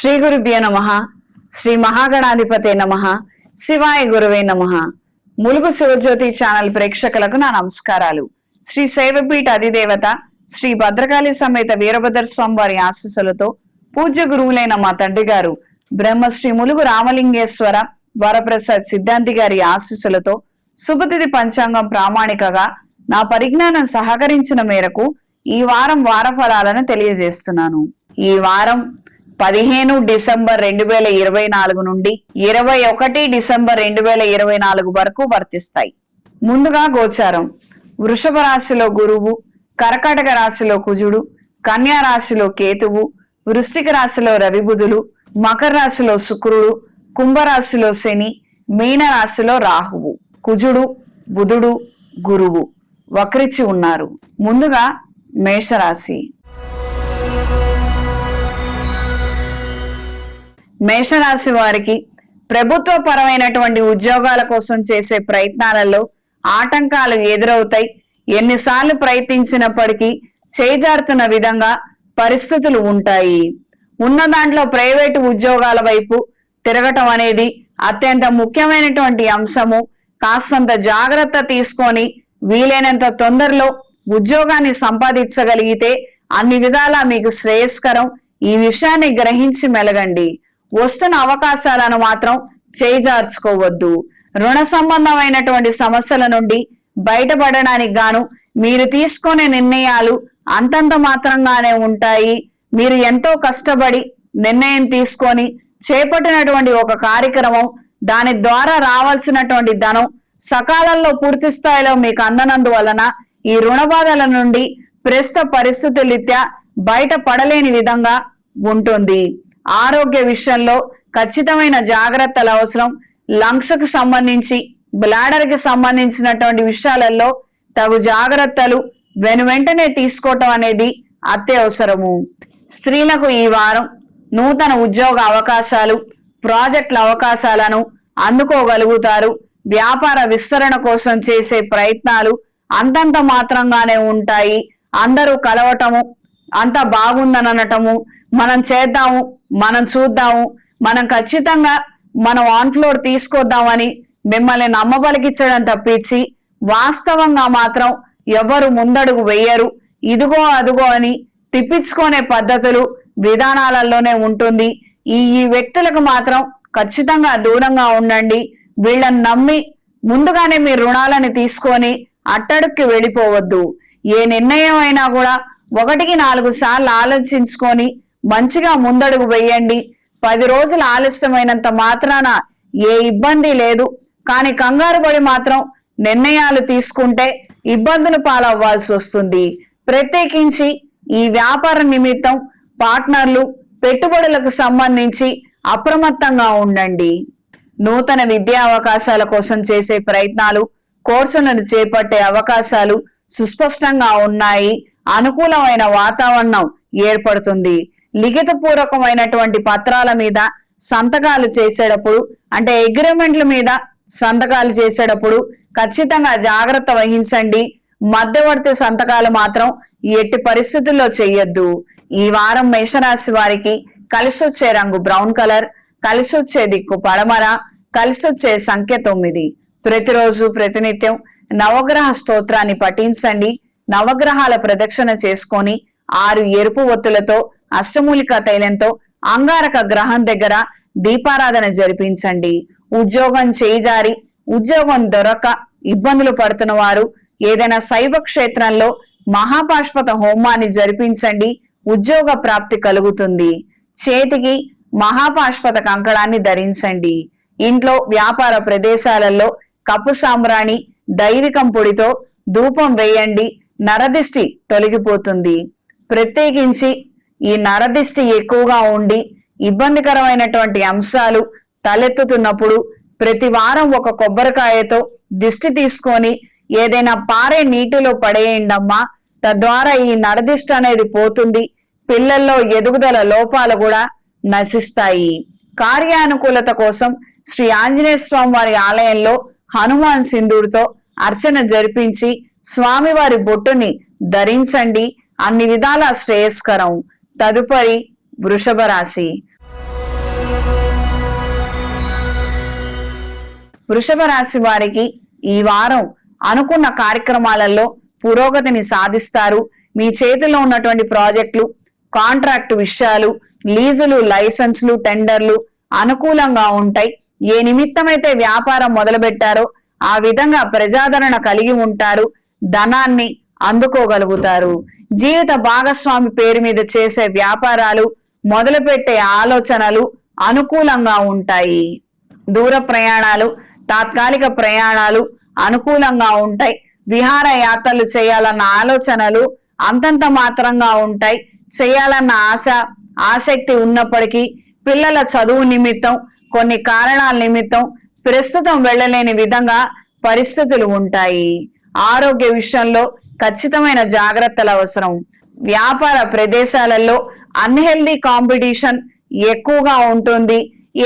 శ్రీ గురుభ్యో నమః. శ్రీ మహాగణాధిపతే నమః. శివాయ గురువే నమః. ములుగు శివజ్యోతి ఛానల్ ప్రేక్షకులకు నా నమస్కారాలు. శ్రీ శైవపీఠ అధిదేవత శ్రీ భద్రకాళి సమేత వీరభద్ర స్వామి వారి ఆశీస్సులతో పూజ్య గురువులైన మా తండ్రి గారు బ్రహ్మశ్రీ ములుగు రామలింగేశ్వర వరప్రసాద్ సిద్ధాంతి గారి ఆశీస్సులతో శుభతిథి పంచాంగం ప్రామాణికగా నా పరిజ్ఞానం సహకరించిన మేరకు ఈ వారం వార ఫలాలను తెలియజేస్తున్నాను. ఈ వారం 15 డిసెంబర్ 2024 నుండి 21 డిసెంబర్ 2024 వరకు వర్తిస్తాయి. ముందుగా గోచారం. వృషభ రాశిలో గురువు, కర్కాటక రాశిలో కుజుడు, కన్యా రాశిలో కేతువు, వృశ్చిక రాశిలో రవి బుధులు, మకర రాశిలో శుక్రుడు, కుంభరాశిలో శని, మీన రాశిలో రాహువు. కుజుడు, బుధుడు, గురువు వక్రించి ఉన్నారు. ముందుగా మేషరాశి. మేషరాశి వారికి ప్రభుత్వ పరమైనటువంటి ఉద్యోగాల కోసం చేసే ప్రయత్నాలలో ఆటంకాలు ఎదురవుతాయి. ఎన్నిసార్లు ప్రయత్నించినప్పటికీ చేజారుతున్న విధంగా పరిస్థితులు ఉంటాయి. ఉన్న దాంట్లో ప్రైవేటు ఉద్యోగాల వైపు తిరగటం అనేది అత్యంత ముఖ్యమైనటువంటి అంశము. కాస్తంత జాగ్రత్త తీసుకొని వీలైనంత తొందరలో ఉద్యోగాన్ని సంపాదించగలిగితే అన్ని విధాలా మీకు శ్రేయస్కరం. ఈ విషయాన్ని గ్రహించి మెలగండి. వస్తున్న అవకాశాలను మాత్రం చేజార్చుకోవద్దు. రుణ సంబంధమైనటువంటి సమస్యల నుండి బయటపడడానికి గాను మీరు తీసుకునే నిర్ణయాలు అంతంత మాత్రంగానే ఉంటాయి. మీరు ఎంతో కష్టపడి నిర్ణయం తీసుకొని చేపట్టినటువంటి ఒక కార్యక్రమం, దాని ద్వారా రావాల్సినటువంటి ధనం సకాలంలో పూర్తి స్థాయిలో మీకు అందనందువలన ఈ రుణ బాధల నుండి ప్రస్తుత పరిస్థితులిత్యా బయట పడలేని విధంగా ఉంటుంది. ఆరోగ్య విషయంలో ఖచ్చితమైన జాగ్రత్తలు అవసరం. లంగ్స్ కు సంబంధించి, బ్లాడర్ కి సంబంధించినటువంటి విషయాలలో తగు జాగ్రత్తలు వెనువెంటనే తీసుకోవటం అనేది అత్యవసరము. స్త్రీలకు ఈ వారం నూతన ఉద్యోగ అవకాశాలు, ప్రాజెక్టుల అవకాశాలను అందుకోగలుగుతారు. వ్యాపార విస్తరణ కోసం చేసే ప్రయత్నాలు అంతంత మాత్రంగానే ఉంటాయి. అందరూ కలవటము, అంతా బాగుందనటము, మనం చేద్దాము, మనం చూద్దాము, మనం ఖచ్చితంగా మనం ఆన్ ఫ్లోర్ తీసుకొద్దామని మిమ్మల్ని నమ్మబలికించడం తప్పించి వాస్తవంగా మాత్రం ఎవరు ముందడుగు వెయ్యరు. ఇదిగో అదుగో అని తిప్పించుకునే పద్ధతులు, విధానాలలోనే ఉంటుంది. ఈ వ్యక్తులకు మాత్రం ఖచ్చితంగా దూరంగా ఉండండి. వీళ్ళని నమ్మి ముందుగానే మీ రుణాలను తీసుకొని అట్టడుక్కి వెళ్ళిపోవద్దు. ఏ నిర్ణయం అయినా కూడా 1-4 సార్లు ఆలోచించుకొని మంచిగా ముందడుగు వేయండి. 10 రోజులు ఆలస్యమైనంత మాత్రాన ఏ ఇబ్బంది లేదు. కానీ కంగారు పడి మాత్రం నిర్ణయాలు తీసుకుంటే ఇబ్బందులు పాలవ్వాల్సి వస్తుంది. ప్రత్యేకించి ఈ వ్యాపార నిమిత్తం పార్ట్నర్లు, పెట్టుబడులకు సంబంధించి అప్రమత్తంగా ఉండండి. నూతన విద్యా అవకాశాల కోసం చేసే ప్రయత్నాలు, కోర్సులను చేపట్టే అవకాశాలు సుస్పష్టంగా ఉన్నాయి. అనుకూలమైన వాతావరణం ఏర్పడుతుంది. లిఖిత పూర్వకమైనటువంటి పత్రాల మీద సంతకాలు చేసేటప్పుడు, అంటే అగ్రిమెంట్ల మీద సంతకాలు చేసేటప్పుడు ఖచ్చితంగా జాగ్రత్త వహించండి. మధ్యవర్తి సంతకాలు మాత్రం ఎట్టి పరిస్థితుల్లో చెయ్యొద్దు. ఈ వారం మేషరాశి వారికి కలిసొచ్చే రంగు బ్రౌన్ కలర్, కలిసొచ్చే దిక్కు పడమర, కలిసొచ్చే సంఖ్య 9. ప్రతిరోజు ప్రతినిత్యం నవగ్రహ స్తోత్రాన్ని పఠించండి. నవగ్రహాల ప్రదక్షిణ చేసుకొని 6 ఎరుపు ఒత్తులతో అష్టమూలిక తైలంతో అంగారక గ్రహం దగ్గర దీపారాధన జరిపించండి. ఉద్యోగం చేజారి, ఉద్యోగం దొరక్క ఇబ్బందులు పడుతున్న వారు ఏదైనా శైవ క్షేత్రంలో మహాపాష్పత హోమాన్ని జరిపించండి. ఉద్యోగ ప్రాప్తి కలుగుతుంది. చేతికి మహాపాష్పత కంకణాన్ని ధరించండి. ఇంట్లో, వ్యాపార ప్రదేశాలలో కప్పు సాంబ్రాణి, దైవికం పొడితో ధూపం వేయండి. నరదిష్టి తొలగిపోతుంది. ప్రత్యేకించి ఈ నరదిష్టి ఎక్కువగా ఉండి ఇబ్బందికరమైనటువంటి అంశాలు తలెత్తుతున్నప్పుడు ప్రతి వారం ఒక కొబ్బరికాయతో దిష్టి తీసుకొని ఏదైనా పారే నీటిలో పడేయండమ్మా. తద్వారా ఈ నరదిష్టి అనేది పోతుంది. పిల్లల్లో ఎదుగుదల లోపాలు కూడా నశిస్తాయి. కార్యానుకూలత కోసం శ్రీ ఆంజనేయ స్వామి వారి ఆలయంలో హనుమాన్ సింధూరుతో అర్చన జరిపించి స్వామివారి బొట్టుని ధరించండి. అన్ని విధాల శ్రేయస్కరం. తదుపరి వృషభ రాశి. వృషభ రాశి వారికి ఈ వారం అనుకున్న కార్యక్రమాలలో పురోగతిని సాధిస్తారు. మీ చేతిలో ఉన్నటువంటి ప్రాజెక్టులు, కాంట్రాక్ట్ విషయాలు, లీజులు, లైసెన్స్లు, టెండర్లు అనుకూలంగా ఉంటాయి. ఏ నిమిత్తమైతే వ్యాపారం మొదలుపెట్టారో ఆ విధంగా ప్రజాదరణ కలిగి ఉంటారు. ధనాన్ని అందుకోగలుగుతారు. జీవిత భాగస్వామి పేరు మీద చేసే వ్యాపారాలు, మొదలుపెట్టే ఆలోచనలు అనుకూలంగా ఉంటాయి. దూర ప్రయాణాలు, తాత్కాలిక ప్రయాణాలు అనుకూలంగా ఉంటాయి. విహార యాత్రలు చేయాలన్న ఆలోచనలు అంతంత మాత్రంగా ఉంటాయి. చేయాలన్న ఆసక్తి ఉన్నప్పటికీ పిల్లల చదువు నిమిత్తం, కొన్ని కారణాల నిమిత్తం ప్రస్తుతం వెళ్ళలేని విధంగా పరిస్థితులు ఉంటాయి. ఆరోగ్య విషయంలో ఖచ్చితమైన జాగ్రత్తలు అవసరం. వ్యాపార ప్రదేశాలలో అన్హెల్దీ కాంపిటీషన్ ఎక్కువగా ఉంటుంది.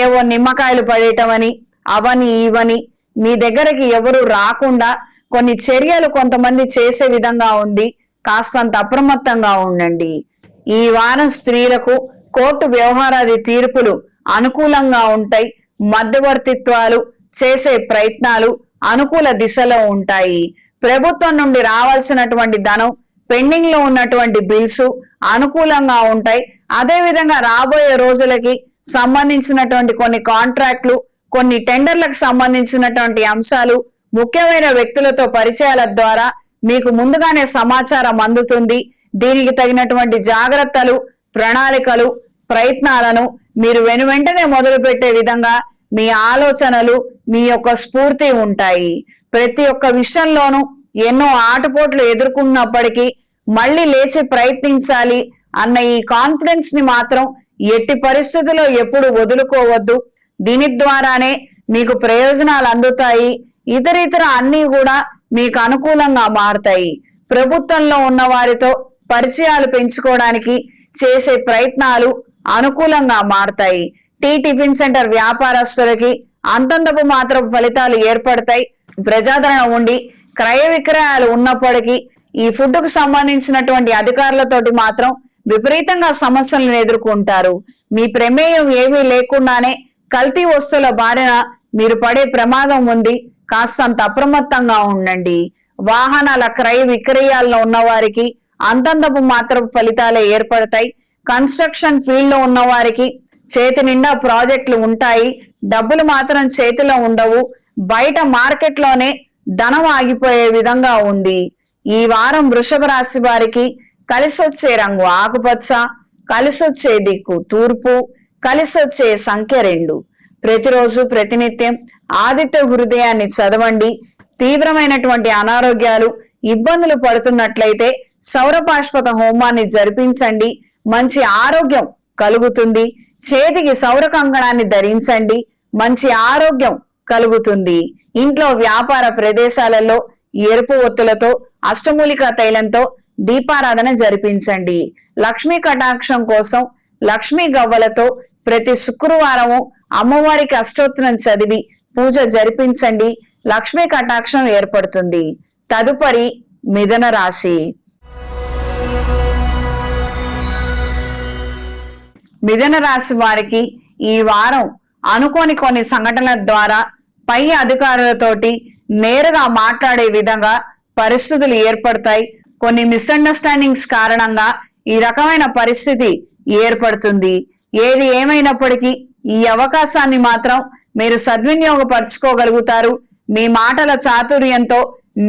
ఏవో నిమ్మకాయలు పడేయటమని, అవని ఇవని మీ దగ్గరికి ఎవరు రాకుండా కొన్ని చర్యలు కొంతమంది చేసే విధంగా ఉంది. కాస్తంత అప్రమత్తంగా ఉండండి. ఈ వారం స్త్రీలకు కోర్టు వ్యవహారాది తీర్పులు అనుకూలంగా ఉంటాయి. మధ్యవర్తిత్వాలు చేసే ప్రయత్నాలు అనుకూల దిశలో ఉంటాయి. ప్రభుత్వం నుండి రావాల్సినటువంటి ధనం, పెండింగ్ లో ఉన్నటువంటి బిల్స్ అనుకూలంగా ఉంటాయి. అదే విధంగా రాబోయే రోజులకి సంబంధించినటువంటి కొన్ని కాంట్రాక్ట్లు, కొన్ని టెండర్లకు సంబంధించినటువంటి అంశాలు, ముఖ్యమైన వ్యక్తులతో పరిచయాల ద్వారా మీకు ముందుగానే సమాచారం అందుతుంది. దీనికి తగినటువంటి జాగ్రత్తలు, ప్రణాళికలు, ప్రయత్నాలను మీరు వెనువెంటనే మొదలు పెట్టే విధంగా మీ ఆలోచనలు, మీ యొక్క స్ఫూర్తి ఉంటాయి. ప్రతి ఒక్క విషయంలోనూ ఎన్నో ఆటుపోట్లు ఎదుర్కొన్నప్పటికీ మళ్ళీ లేచి ప్రయత్నించాలి అన్న ఈ కాన్ఫిడెన్స్ ని మాత్రం ఎట్టి పరిస్థితుల్లో ఎప్పుడు వదులుకోవద్దు. దీని ద్వారానే మీకు ప్రయోజనాలు అందుతాయి. ఇతర అన్ని కూడా మీకు అనుకూలంగా మారుతాయి. ప్రభుత్వంలో ఉన్న వారితో పరిచయాలు పెంచుకోవడానికి చేసే ప్రయత్నాలు అనుకూలంగా మారుతాయి. టిఫిన్ సెంటర్ వ్యాపారస్తులకి అంతంతపు మాత్రం ఫలితాలు ఏర్పడతాయి. ప్రజాదరణ ఉండి క్రయ విక్రయాలు ఉన్నప్పటికీ ఈ ఫుడ్ కు సంబంధించినటువంటి అధికారులతోటి మాత్రం విపరీతంగా సమస్యలను ఎదుర్కొంటారు. మీ ప్రమేయం ఏమీ లేకుండానే కల్తీ వస్తువుల బారిన మీరు పడే ప్రమాదం ఉంది. కాస్తంత అప్రమత్తంగా ఉండండి. వాహనాల క్రయ విక్రయాల్లో ఉన్న వారికి అంతంతపు మాత్రం ఫలితాలే ఏర్పడతాయి. కన్స్ట్రక్షన్ ఫీల్డ్ లో ఉన్న వారికి చేతి నిండా ప్రాజెక్టులు ఉంటాయి. డబ్బులు మాత్రం చేతిలో ఉండవు. బయట మార్కెట్ లోనే ధనం ఆగిపోయే విధంగా ఉంది. ఈ వారం వృషభ రాశి వారికి కలిసొచ్చే రంగు ఆకుపచ్చ, కలిసొచ్చే దిక్కు తూర్పు, కలిసొచ్చే సంఖ్య 2. ప్రతిరోజు ప్రతినిత్యం ఆదిత్య హృదయాన్ని చదవండి. తీవ్రమైనటువంటి అనారోగ్యాలు, ఇబ్బందులు పడుతున్నట్లయితే సౌరపాష్పత హోమాన్ని జరిపించండి. మంచి ఆరోగ్యం కలుగుతుంది. చేతికి సౌర కంకణాన్ని ధరించండి. మంచి ఆరోగ్యం కలుగుతుంది. ఇంట్లో వ్యాపార ప్రదేశాలలో ఎరుపు ఒత్తులతో, అష్టమూలికా తైలంతో దీపారాధన జరిపించండి. లక్ష్మీ కటాక్షం కోసం లక్ష్మీ గవ్వలతో ప్రతి శుక్రవారము అమ్మవారికి అష్టోత్తరం చదివి పూజ జరిపించండి. లక్ష్మీ కటాక్షం ఏర్పడుతుంది. తదుపరి మిథున రాశి. మిథున రాశి వారికి ఈ వారం అనుకోని కొన్ని సంఘటనల ద్వారా పై అధికారులతోటి నేరుగా మాట్లాడే విధంగా పరిస్థితులు ఏర్పడతాయి. కొన్ని మిస్అండర్స్టాండింగ్స్ కారణంగా ఈ రకమైన పరిస్థితి ఏర్పడుతుంది. ఏది ఏమైనప్పటికీ ఈ అవకాశాన్ని మాత్రం మీరు సద్వినియోగపరచుకోగలుగుతారు. మీ మాటల చాతుర్యంతో,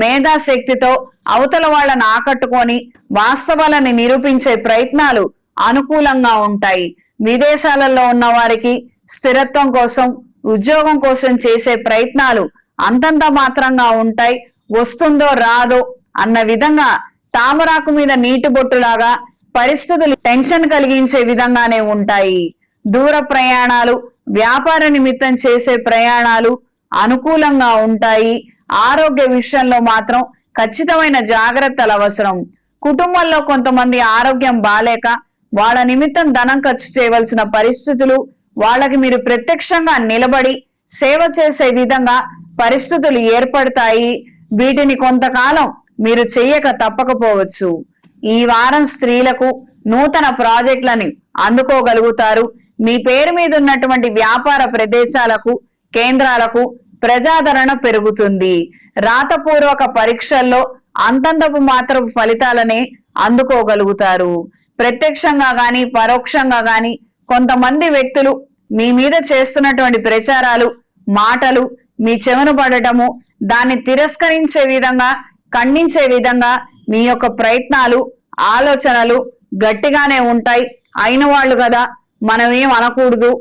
మేధాశక్తితో అవతల వాళ్ళని ఆకట్టుకొని వాస్తవాలని నిరూపించే ప్రయత్నాలు అనుకూలంగా ఉంటాయి. విదేశాలలో ఉన్న వారికి స్థిరత్వం కోసం, ఉద్యోగం కోసం చేసే ప్రయత్నాలు అంతంత మాత్రంగా ఉంటాయి. వస్తుందో రాదో అన్న విధంగా తామరాకు మీద నీటి బొట్టులాగా పరిస్థితులు టెన్షన్ కలిగించే విధంగానే ఉంటాయి. దూర ప్రయాణాలు, వ్యాపార నిమిత్తం చేసే ప్రయాణాలు అనుకూలంగా ఉంటాయి. ఆరోగ్య విషయంలో మాత్రం ఖచ్చితమైన జాగ్రత్తలు అవసరం. కుటుంబంలో కొంతమంది ఆరోగ్యం బాలేక వాళ్ళ నిమిత్తం ధనం ఖర్చు చేయవలసిన పరిస్థితులు, వాళ్ళకి మీరు ప్రత్యక్షంగా నిలబడి సేవ చేసే విధంగా పరిస్థితులు ఏర్పడతాయి. వీటిని కొంతకాలం మీరు చెయ్యక తప్పకపోవచ్చు. ఈ వారం స్త్రీలకు నూతన ప్రాజెక్టులని అందుకోగలుగుతారు. మీ పేరు మీద ఉన్నటువంటి వ్యాపార ప్రదేశాలకు, కేంద్రాలకు ప్రజాదరణ పెరుగుతుంది. రాతపూర్వక పరీక్షల్లో అంతంతపు మాత్రపు ఫలితాలనే అందుకోగలుగుతారు. ప్రత్యక్షంగా గాని పరోక్షంగా గాని కొంతమంది వ్యక్తులు మీ మీద చేస్తున్నటువంటి ప్రచారాలు, మాటలు మీ చెవును పడటము, దాన్ని తిరస్కరించే విధంగా, ఖండించే విధంగా మీ యొక్క ప్రయత్నాలు, ఆలోచనలు గట్టిగానే ఉంటాయి. అయిన వాళ్ళు కదా, మనం ఏం అనకూడదు,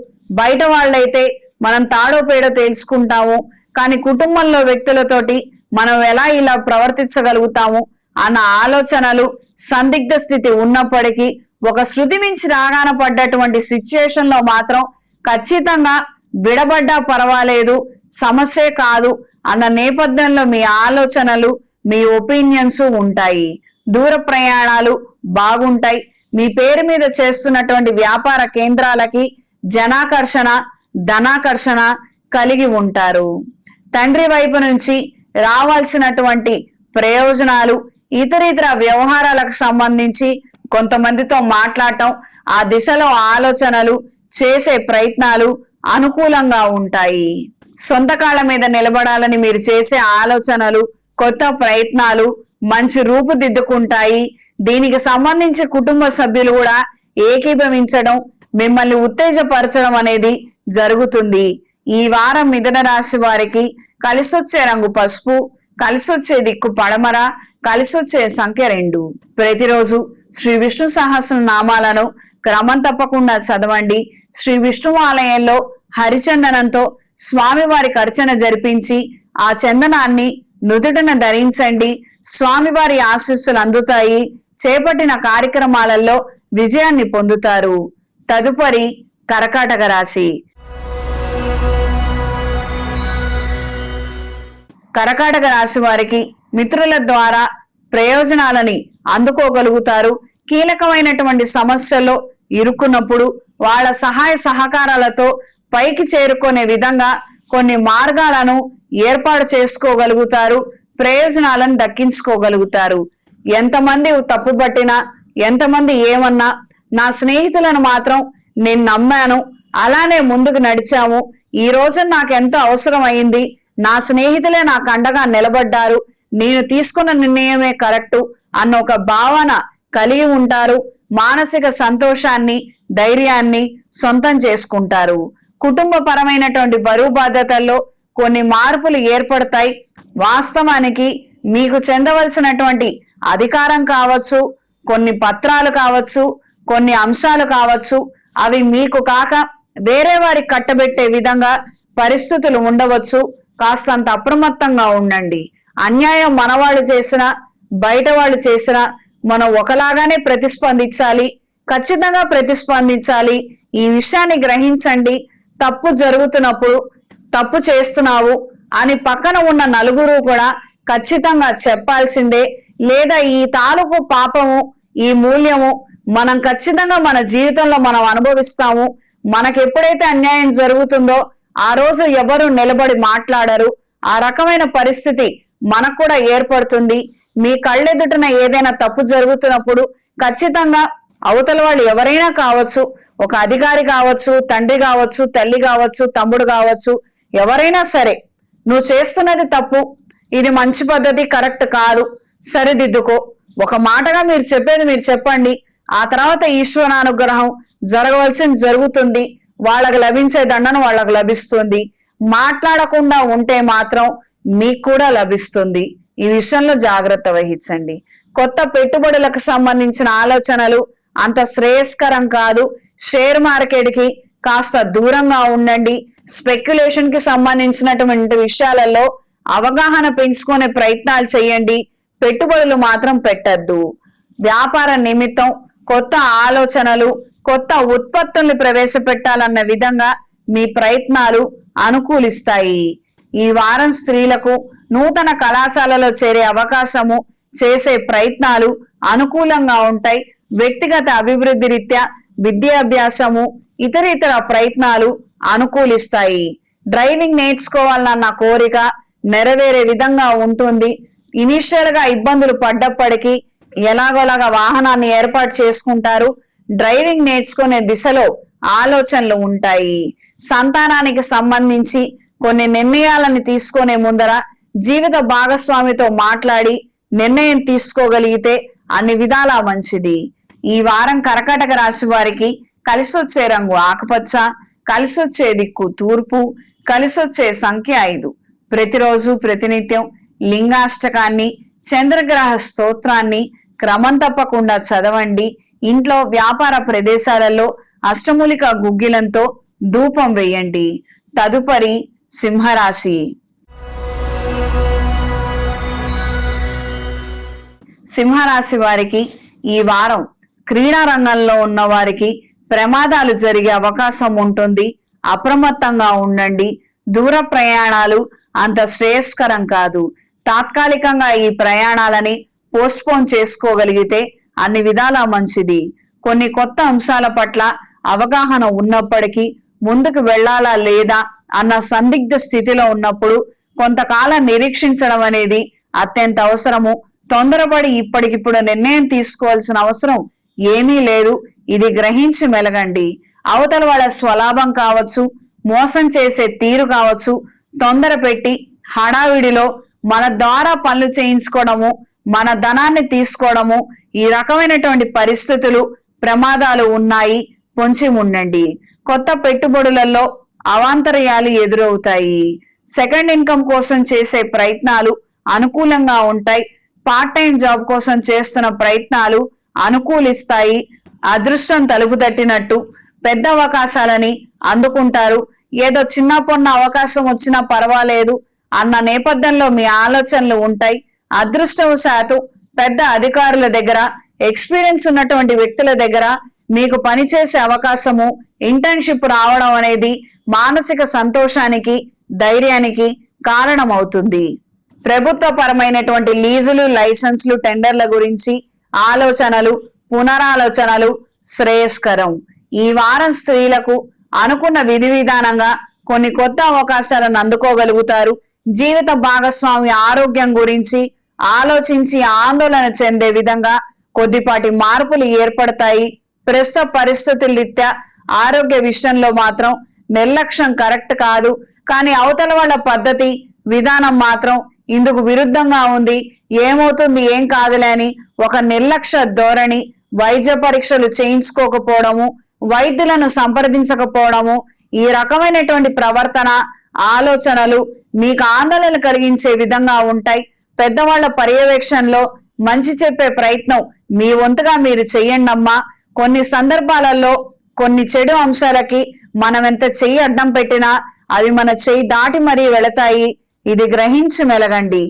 బయట వాళ్ళైతే మనం తాడో పేడో తెలుసుకుంటాము, కానీ కుటుంబంలో వ్యక్తులతోటి మనం ఎలా ఇలా ప్రవర్తించగలుగుతాము అన్న ఆలోచనలు, సందిగ్ధ స్థితి ఉన్నప్పటికీ ఒక శృతి మించి రాగాన పడ్డటువంటి సిచ్యుయేషన్ లో మాత్రం ఖచ్చితంగా విడబడ్డా పర్వాలేదు, సమస్యే కాదు అన్న నేపథ్యంలో మీ ఆలోచనలు, మీ ఒపీనియన్స్ ఉంటాయి. దూర ప్రయాణాలు బాగుంటాయి. మీ పేరు మీద చేస్తున్నటువంటి వ్యాపార కేంద్రాలకి జనాకర్షణ, ధనాకర్షణ కలిగి ఉంటారు. తండ్రి వైపు నుంచి రావాల్సినటువంటి ప్రయోజనాలు, ఇతర వ్యవహారాలకు సంబంధించి కొంతమందితో మాట్లాడటం, ఆ దిశలో ఆలోచనలు చేసే ప్రయత్నాలు అనుకూలంగా ఉంటాయి. సొంత కాళ్ళ మీద నిలబడాలని మీరు చేసే ఆలోచనలు, కొత్త ప్రయత్నాలు మంచి రూపుదిద్దుకుంటాయి. దీనికి సంబంధించి కుటుంబ సభ్యులు కూడా ఏకీభవించడం, మిమ్మల్ని ఉత్తేజపరచడం అనేది జరుగుతుంది. ఈ వారం మిథున రాశి వారికి కలిసొచ్చే రంగు పసుపు, కలిసొచ్చే దిక్కు పడమర, కలిసొచ్చే సంఖ్య 2. ప్రతిరోజు శ్రీ విష్ణు సహస్ర నామాలను క్రమం తప్పకుండా చదవండి. శ్రీ విష్ణు ఆలయంలో హరిచందనంతో స్వామివారికి అర్చన జరిపించి ఆ చందనాన్ని నుదుటన ధరించండి. స్వామివారి ఆశీస్సులు అందుతాయి. చేపట్టిన కార్యక్రమాలలో విజయాన్ని పొందుతారు. తదుపరి కర్కాటక రాశి. కర్కాటక రాశి వారికి మిత్రుల ద్వారా ప్రయోజనాలని అందుకోగలుగుతారు. కీలకమైనటువంటి సమస్యల్లో ఇరుక్కున్నప్పుడు వాళ్ళ సహాయ సహకారాలతో పైకి చేరుకునే విధంగా కొన్ని మార్గాలను ఏర్పాటు చేసుకోగలుగుతారు. ప్రయోజనాలను దక్కించుకోగలుగుతారు. ఎంతమంది తప్పుపట్టినా, ఎంతమంది ఏమన్నా, నా స్నేహితులను మాత్రం నేను నమ్మాను, అలానే ముందుకు నడిచాము, ఈ రోజు నాకెంతో అవసరం అయింది, నా స్నేహితులే నాకు అండగా నిలబడ్డారు, నేను తీసుకున్న నిర్ణయమే కరెక్టు అన్న ఒక భావన కలిగి ఉంటారు. మానసిక సంతోషాన్ని, ధైర్యాన్ని సొంతం చేసుకుంటారు. కుటుంబ పరమైనటువంటి బరువు బాధ్యతల్లో కొన్ని మార్పులు ఏర్పడతాయి. వాస్తవానికి మీకు చెందవలసినటువంటి అధికారం కావచ్చు, కొన్ని పత్రాలు కావచ్చు, కొన్ని అంశాలు కావచ్చు, అవి మీకు కాక వేరే వారికి కట్టబెట్టే విధంగా పరిస్థితులు ఉండవచ్చు. కాస్తంత అప్రమత్తంగా ఉండండి. అన్యాయం మనవాళ్ళు చేసినా, బయట వాళ్ళు చేసినా మనం ఒకలాగానే ప్రతిస్పందించాలి, ఖచ్చితంగా ప్రతిస్పందించాలి. ఈ విషయాన్ని గ్రహించండి. తప్పు జరుగుతున్నప్పుడు తప్పు చేస్తున్నావు అని పక్కన ఉన్న నలుగురు కూడా ఖచ్చితంగా చెప్పాల్సిందే. లేదా ఈ తాలూకు పాపము, ఈ మూల్యము మనం ఖచ్చితంగా మన జీవితంలో మనం అనుభవిస్తాము. మనకు ఎప్పుడైతే అన్యాయం జరుగుతుందో ఆ రోజు ఎవరు నిలబడి మాట్లాడరు. ఆ రకమైన పరిస్థితి మనకు కూడా ఏర్పడుతుంది. మీ కళ్ళెదుటన ఏదైనా తప్పు జరుగుతున్నప్పుడు ఖచ్చితంగా అవతల వాళ్ళు ఎవరైనా కావచ్చు, ఒక అధికారి కావచ్చు, తండ్రి కావచ్చు, తల్లి కావచ్చు, తమ్ముడు కావచ్చు, ఎవరైనా సరే, నువ్వు చేస్తున్నది తప్పు, ఇది మంచి పద్ధతి, కరెక్ట్ కాదు, సరిదిద్దుకో, ఒక మాటగా మీరు చెప్పేది మీరు చెప్పండి. ఆ తర్వాత ఈశ్వరానుగ్రహం జరగవలసింది జరుగుతుంది. వాళ్ళకు లభించే దండన వాళ్ళకు లభిస్తుంది. మాట్లాడకుండా ఉంటే మాత్రం మీకు కూడా లభిస్తుంది. ఈ విషయంలో జాగ్రత్త వహించండి. కొత్త పెట్టుబడులకు సంబంధించిన ఆలోచనలు అంత శ్రేయస్కరం కాదు. షేర్ మార్కెట్ కి కాస్త దూరంగా ఉండండి. స్పెక్యులేషన్ కి సంబంధించినటువంటి విషయాలలో అవగాహన పెంచుకునే ప్రయత్నాలు చేయండి. పెట్టుబడులు మాత్రం పెట్టద్దు. వ్యాపార నిమిత్తం కొత్త ఆలోచనలు, కొత్త ఉత్పత్తుల్ని ప్రవేశపెట్టాలన్న విధంగా మీ ప్రయత్నాలు అనుకూలిస్తాయి. ఈ వారం స్త్రీలకు నూతన కళాశాలలో చేరే అవకాశము, చేసే ప్రయత్నాలు అనుకూలంగా ఉంటాయి. వ్యక్తిగత అభివృద్ధి రీత్యా విద్యాభ్యాసము, ఇతర ప్రయత్నాలు అనుకూలిస్తాయి. డ్రైవింగ్ నేర్చుకోవాలన్న కోరిక నెరవేరే విధంగా ఉంటుంది. ఇనిషియల్ గా ఇబ్బందులు పడ్డప్పటికీ ఎలాగోలాగా వాహనాన్ని ఏర్పాటు చేసుకుంటారు. డ్రైవింగ్ నేర్చుకునే దిశలో ఆలోచనలు ఉంటాయి. సంతానానికి సంబంధించి కొన్ని నిర్ణయాలను తీసుకునే ముందర జీవిత భాగస్వామితో మాట్లాడి నిర్ణయం తీసుకోగలిగితే అన్ని విధాలా మంచిది. ఈ వారం కర్కాటక రాశి వారికి కలిసొచ్చే రంగు ఆకుపచ్చ, కలిసొచ్చే దిక్కు తూర్పు, కలిసొచ్చే సంఖ్య 5. ప్రతిరోజు ప్రతినిత్యం లింగాష్టకాన్ని, చంద్రగ్రహ స్తోత్రాన్ని క్రమం తప్పకుండా చదవండి. ఇంట్లో వ్యాపార ప్రదేశాలలో అష్టమూలిక గుగ్గిలంతో ధూపం వేయండి. తదుపరి సింహరాశి. సింహరాశి వారికి ఈ వారం క్రీడా రంగంలో ఉన్న వారికి ప్రమాదాలు జరిగే అవకాశం ఉంటుంది. అప్రమత్తంగా ఉండండి. దూర ప్రయాణాలు అంత శ్రేయస్కరం కాదు. తాత్కాలికంగా ఈ ప్రయాణాలని పోస్ట్పోన్ చేసుకోగలిగితే అన్ని విధాలా మంచిది. కొన్ని కొత్త అంశాల పట్ల అవగాహన ఉన్నప్పటికీ ముందుకు వెళ్లాలా లేదా అన్న సందిగ్ధ స్థితిలో ఉన్నప్పుడు కొంతకాలం నిరీక్షించడం అనేది అత్యంత అవసరము. తొందరపడి ఇప్పటికిప్పుడు నిర్ణయం తీసుకోవాల్సిన అవసరం ఏమీ లేదు. ఇది గ్రహించి మెలగండి. అవతల వాళ్ళ స్వలాభం కావచ్చు, మోసం చేసే తీరు కావచ్చు, తొందర పెట్టి హడావిడిలో మన ద్వారా పనులు చేయించుకోవడము, మన ధనాన్ని తీసుకోవడము, ఈ రకమైనటువంటి పరిస్థితులు, ప్రమాదాలు ఉన్నాయి. పొంచి ఉండండి. కొత్త పెట్టుబడులలో అవాంతర్యాలు ఎదురవుతాయి. సెకండ్ ఇన్కమ్ కోసం చేసే ప్రయత్నాలు అనుకూలంగా ఉంటాయి. పార్ట్ టైం జాబ్ కోసం చేస్తున్న ప్రయత్నాలు అనుకూలిస్తాయి. అదృష్టం తలుపు తట్టినట్టు పెద్ద అవకాశాలని అందుకుంటారు. ఏదో చిన్న పొన్న అవకాశం వచ్చినా పర్వాలేదు అన్న నేపథ్యంలో మీ ఆలోచనలు ఉంటాయి. అదృష్టవశాత్తు పెద్ద అధికారుల దగ్గర, ఎక్స్పీరియన్స్ ఉన్నటువంటి వ్యక్తుల దగ్గర మీకు పనిచేసే అవకాశము, ఇంటర్న్షిప్ రావడం అనేది మానసిక సంతోషానికి, ధైర్యానికి కారణమవుతుంది. ప్రభుత్వ పరమైనటువంటి లీజులు, లైసెన్సులు, టెండర్ల గురించి ఆలోచనలు, పునరాలోచనలు శ్రేయస్కరం. ఈ వారం స్త్రీలకు అనుకున్న విధి విధానంగా కొన్ని కొత్త అవకాశాలను అందుకోగలుగుతారు. జీవిత భాగస్వామి ఆరోగ్యం గురించి ఆలోచించి ఆందోళన చెందే విధంగా కొద్దిపాటి మార్పులు ఏర్పడతాయి. ప్రస్తుత పరిస్థితుల రీత్యా ఆరోగ్య విషయంలో మాత్రం నిర్లక్ష్యం కరెక్ట్ కాదు. కానీ అవతల వాళ్ళ పద్ధతి, విధానం మాత్రం ఇందుకు విరుద్ధంగా ఉంది. ఏమవుతుంది ఏం కాదులే అని ఒక నిర్లక్ష్య ధోరణి, వైద్య పరీక్షలు చేయించుకోకపోవడము, వైద్యులను సంప్రదించకపోవడము, ఈ రకమైనటువంటి ప్రవర్తన, ఆలోచనలు మీకు ఆందోళన కలిగించే విధంగా ఉంటాయి. పెద్దవాళ్ల పర్యవేక్షణలో మంచి చెప్పే ప్రయత్నం మీ వంతుగా మీరు చెయ్యండమ్మా. కొన్ని సందర్భాలలో కొన్ని చెడు అంశాలకి మనం ఎంత చెయ్యి అడ్డం పెట్టినా అవి మన చెయ్యి దాటి మరీ వెళతాయి. ఇది గ్రహించి మెలగండి.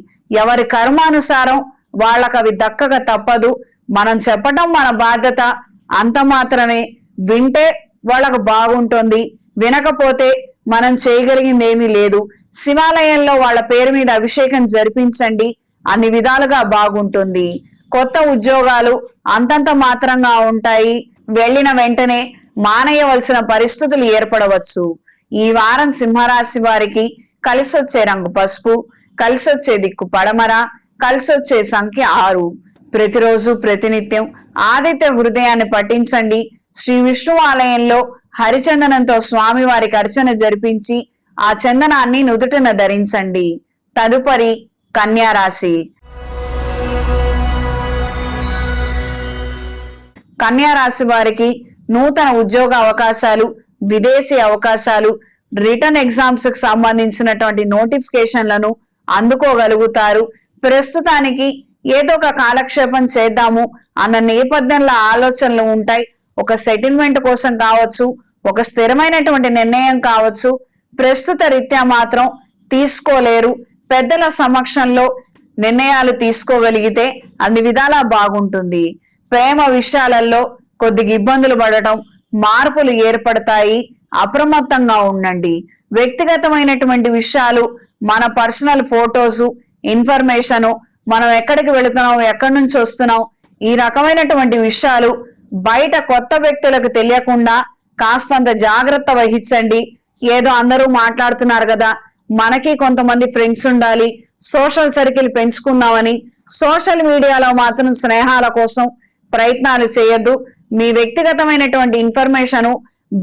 ఎవరి కర్మానుసారం వాళ్ళకు అవి దక్కక తప్పదు. మనం చెప్పటం మన బాధ్యత, అంత మాత్రమే. వింటే వాళ్ళకు బాగుంటుంది, వినకపోతే మనం చేయగలిగింది ఏమీ లేదు. శివాలయంలో వాళ్ళ పేరు మీద అభిషేకం జరిపించండి, అన్ని విధాలుగా బాగుంటుంది. కొత్త ఉద్యోగాలు అంతంత మాత్రంగా ఉంటాయి. వెళ్ళిన వెంటనే మానేయవలసిన పరిస్థితులు ఏర్పడవచ్చు. ఈ వారం సింహరాశి వారికి కలిసొచ్చే రంగు పసుపు, కలిసొచ్చే దిక్కు పడమర, కలిసొచ్చే సంఖ్య 6. ప్రతిరోజు ప్రతినిత్యం ఆదిత్య హృదయాన్ని పఠించండి. శ్రీ విష్ణు ఆలయంలో హరిచందనంతో స్వామి వారికి అర్చన జరిపించి ఆ చందనాన్ని నుదుటిన ధరించండి. తదుపరి కన్యా రాశి. కన్యా రాశి వారికి నూతన ఉద్యోగ అవకాశాలు, విదేశీ అవకాశాలు, రిటర్న్ ఎగ్జామ్స్ కు సంబంధించినటువంటి నోటిఫికేషన్లను అందుకోగలుగుతారు. ప్రస్తుతానికి ఏదో ఒక కాలక్షేపం చేద్దాము అన్న నేపథ్యంలో ఆలోచనలు ఉంటాయి. ఒక సెటిల్మెంట్ కోసం కావచ్చు, ఒక స్థిరమైనటువంటి నిర్ణయం కావచ్చు, ప్రస్తుత రీత్యా మాత్రం తీసుకోలేరు. పెద్దల సమక్షంలో నిర్ణయాలు తీసుకోగలిగితే అన్ని విధాలా బాగుంటుంది. ప్రేమ విషయాలలో కొద్దిగా ఇబ్బందులు పడటం, మార్పులు ఏర్పడతాయి. అప్రమత్తంగా ఉండండి. వ్యక్తిగతమైనటువంటి విషయాలు, మన పర్సనల్ ఫోటోసు, ఇన్ఫర్మేషను, మనం ఎక్కడికి వెళుతున్నాం, ఎక్కడి నుంచి వస్తున్నాం, ఈ రకమైనటువంటి విషయాలు బయట కొత్త వ్యక్తులకు తెలియకుండా కాస్తంత జాగ్రత్త వహించండి. ఏదో అందరూ మాట్లాడుతున్నారు కదా, మనకి కొంతమంది ఫ్రెండ్స్ ఉండాలి, సోషల్ సర్కిల్ పెంచుకుందామని సోషల్ మీడియాలో మాత్రం స్నేహాల కోసం ప్రయత్నాలు చేయొద్దు. మీ వ్యక్తిగతమైనటువంటి ఇన్ఫర్మేషన్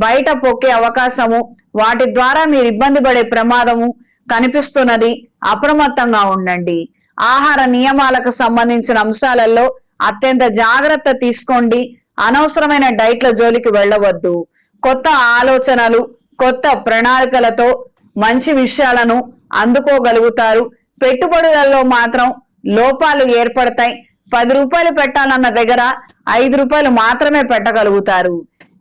బయట పొక్కే అవకాశము, వాటి ద్వారా మీరు ఇబ్బంది పడే ప్రమాదము కనిపిస్తున్నది. అప్రమత్తంగా ఉండండి. ఆహార నియమాలకు సంబంధించిన అంశాలలో అత్యంత జాగ్రత్త తీసుకోండి. అనవసరమైన డైట్ల జోలికి వెళ్ళవద్దు. కొత్త ఆలోచనలు, కొత్త ప్రణాళికలతో మంచి విషయాలను అందుకోగలుగుతారు. పెట్టుబడులలో మాత్రం లోపాలు ఏర్పడతాయి. 10 రూపాయలు పెట్టాలన్న దగ్గర 5 రూపాయలు మాత్రమే పెట్టగలుగుతారు.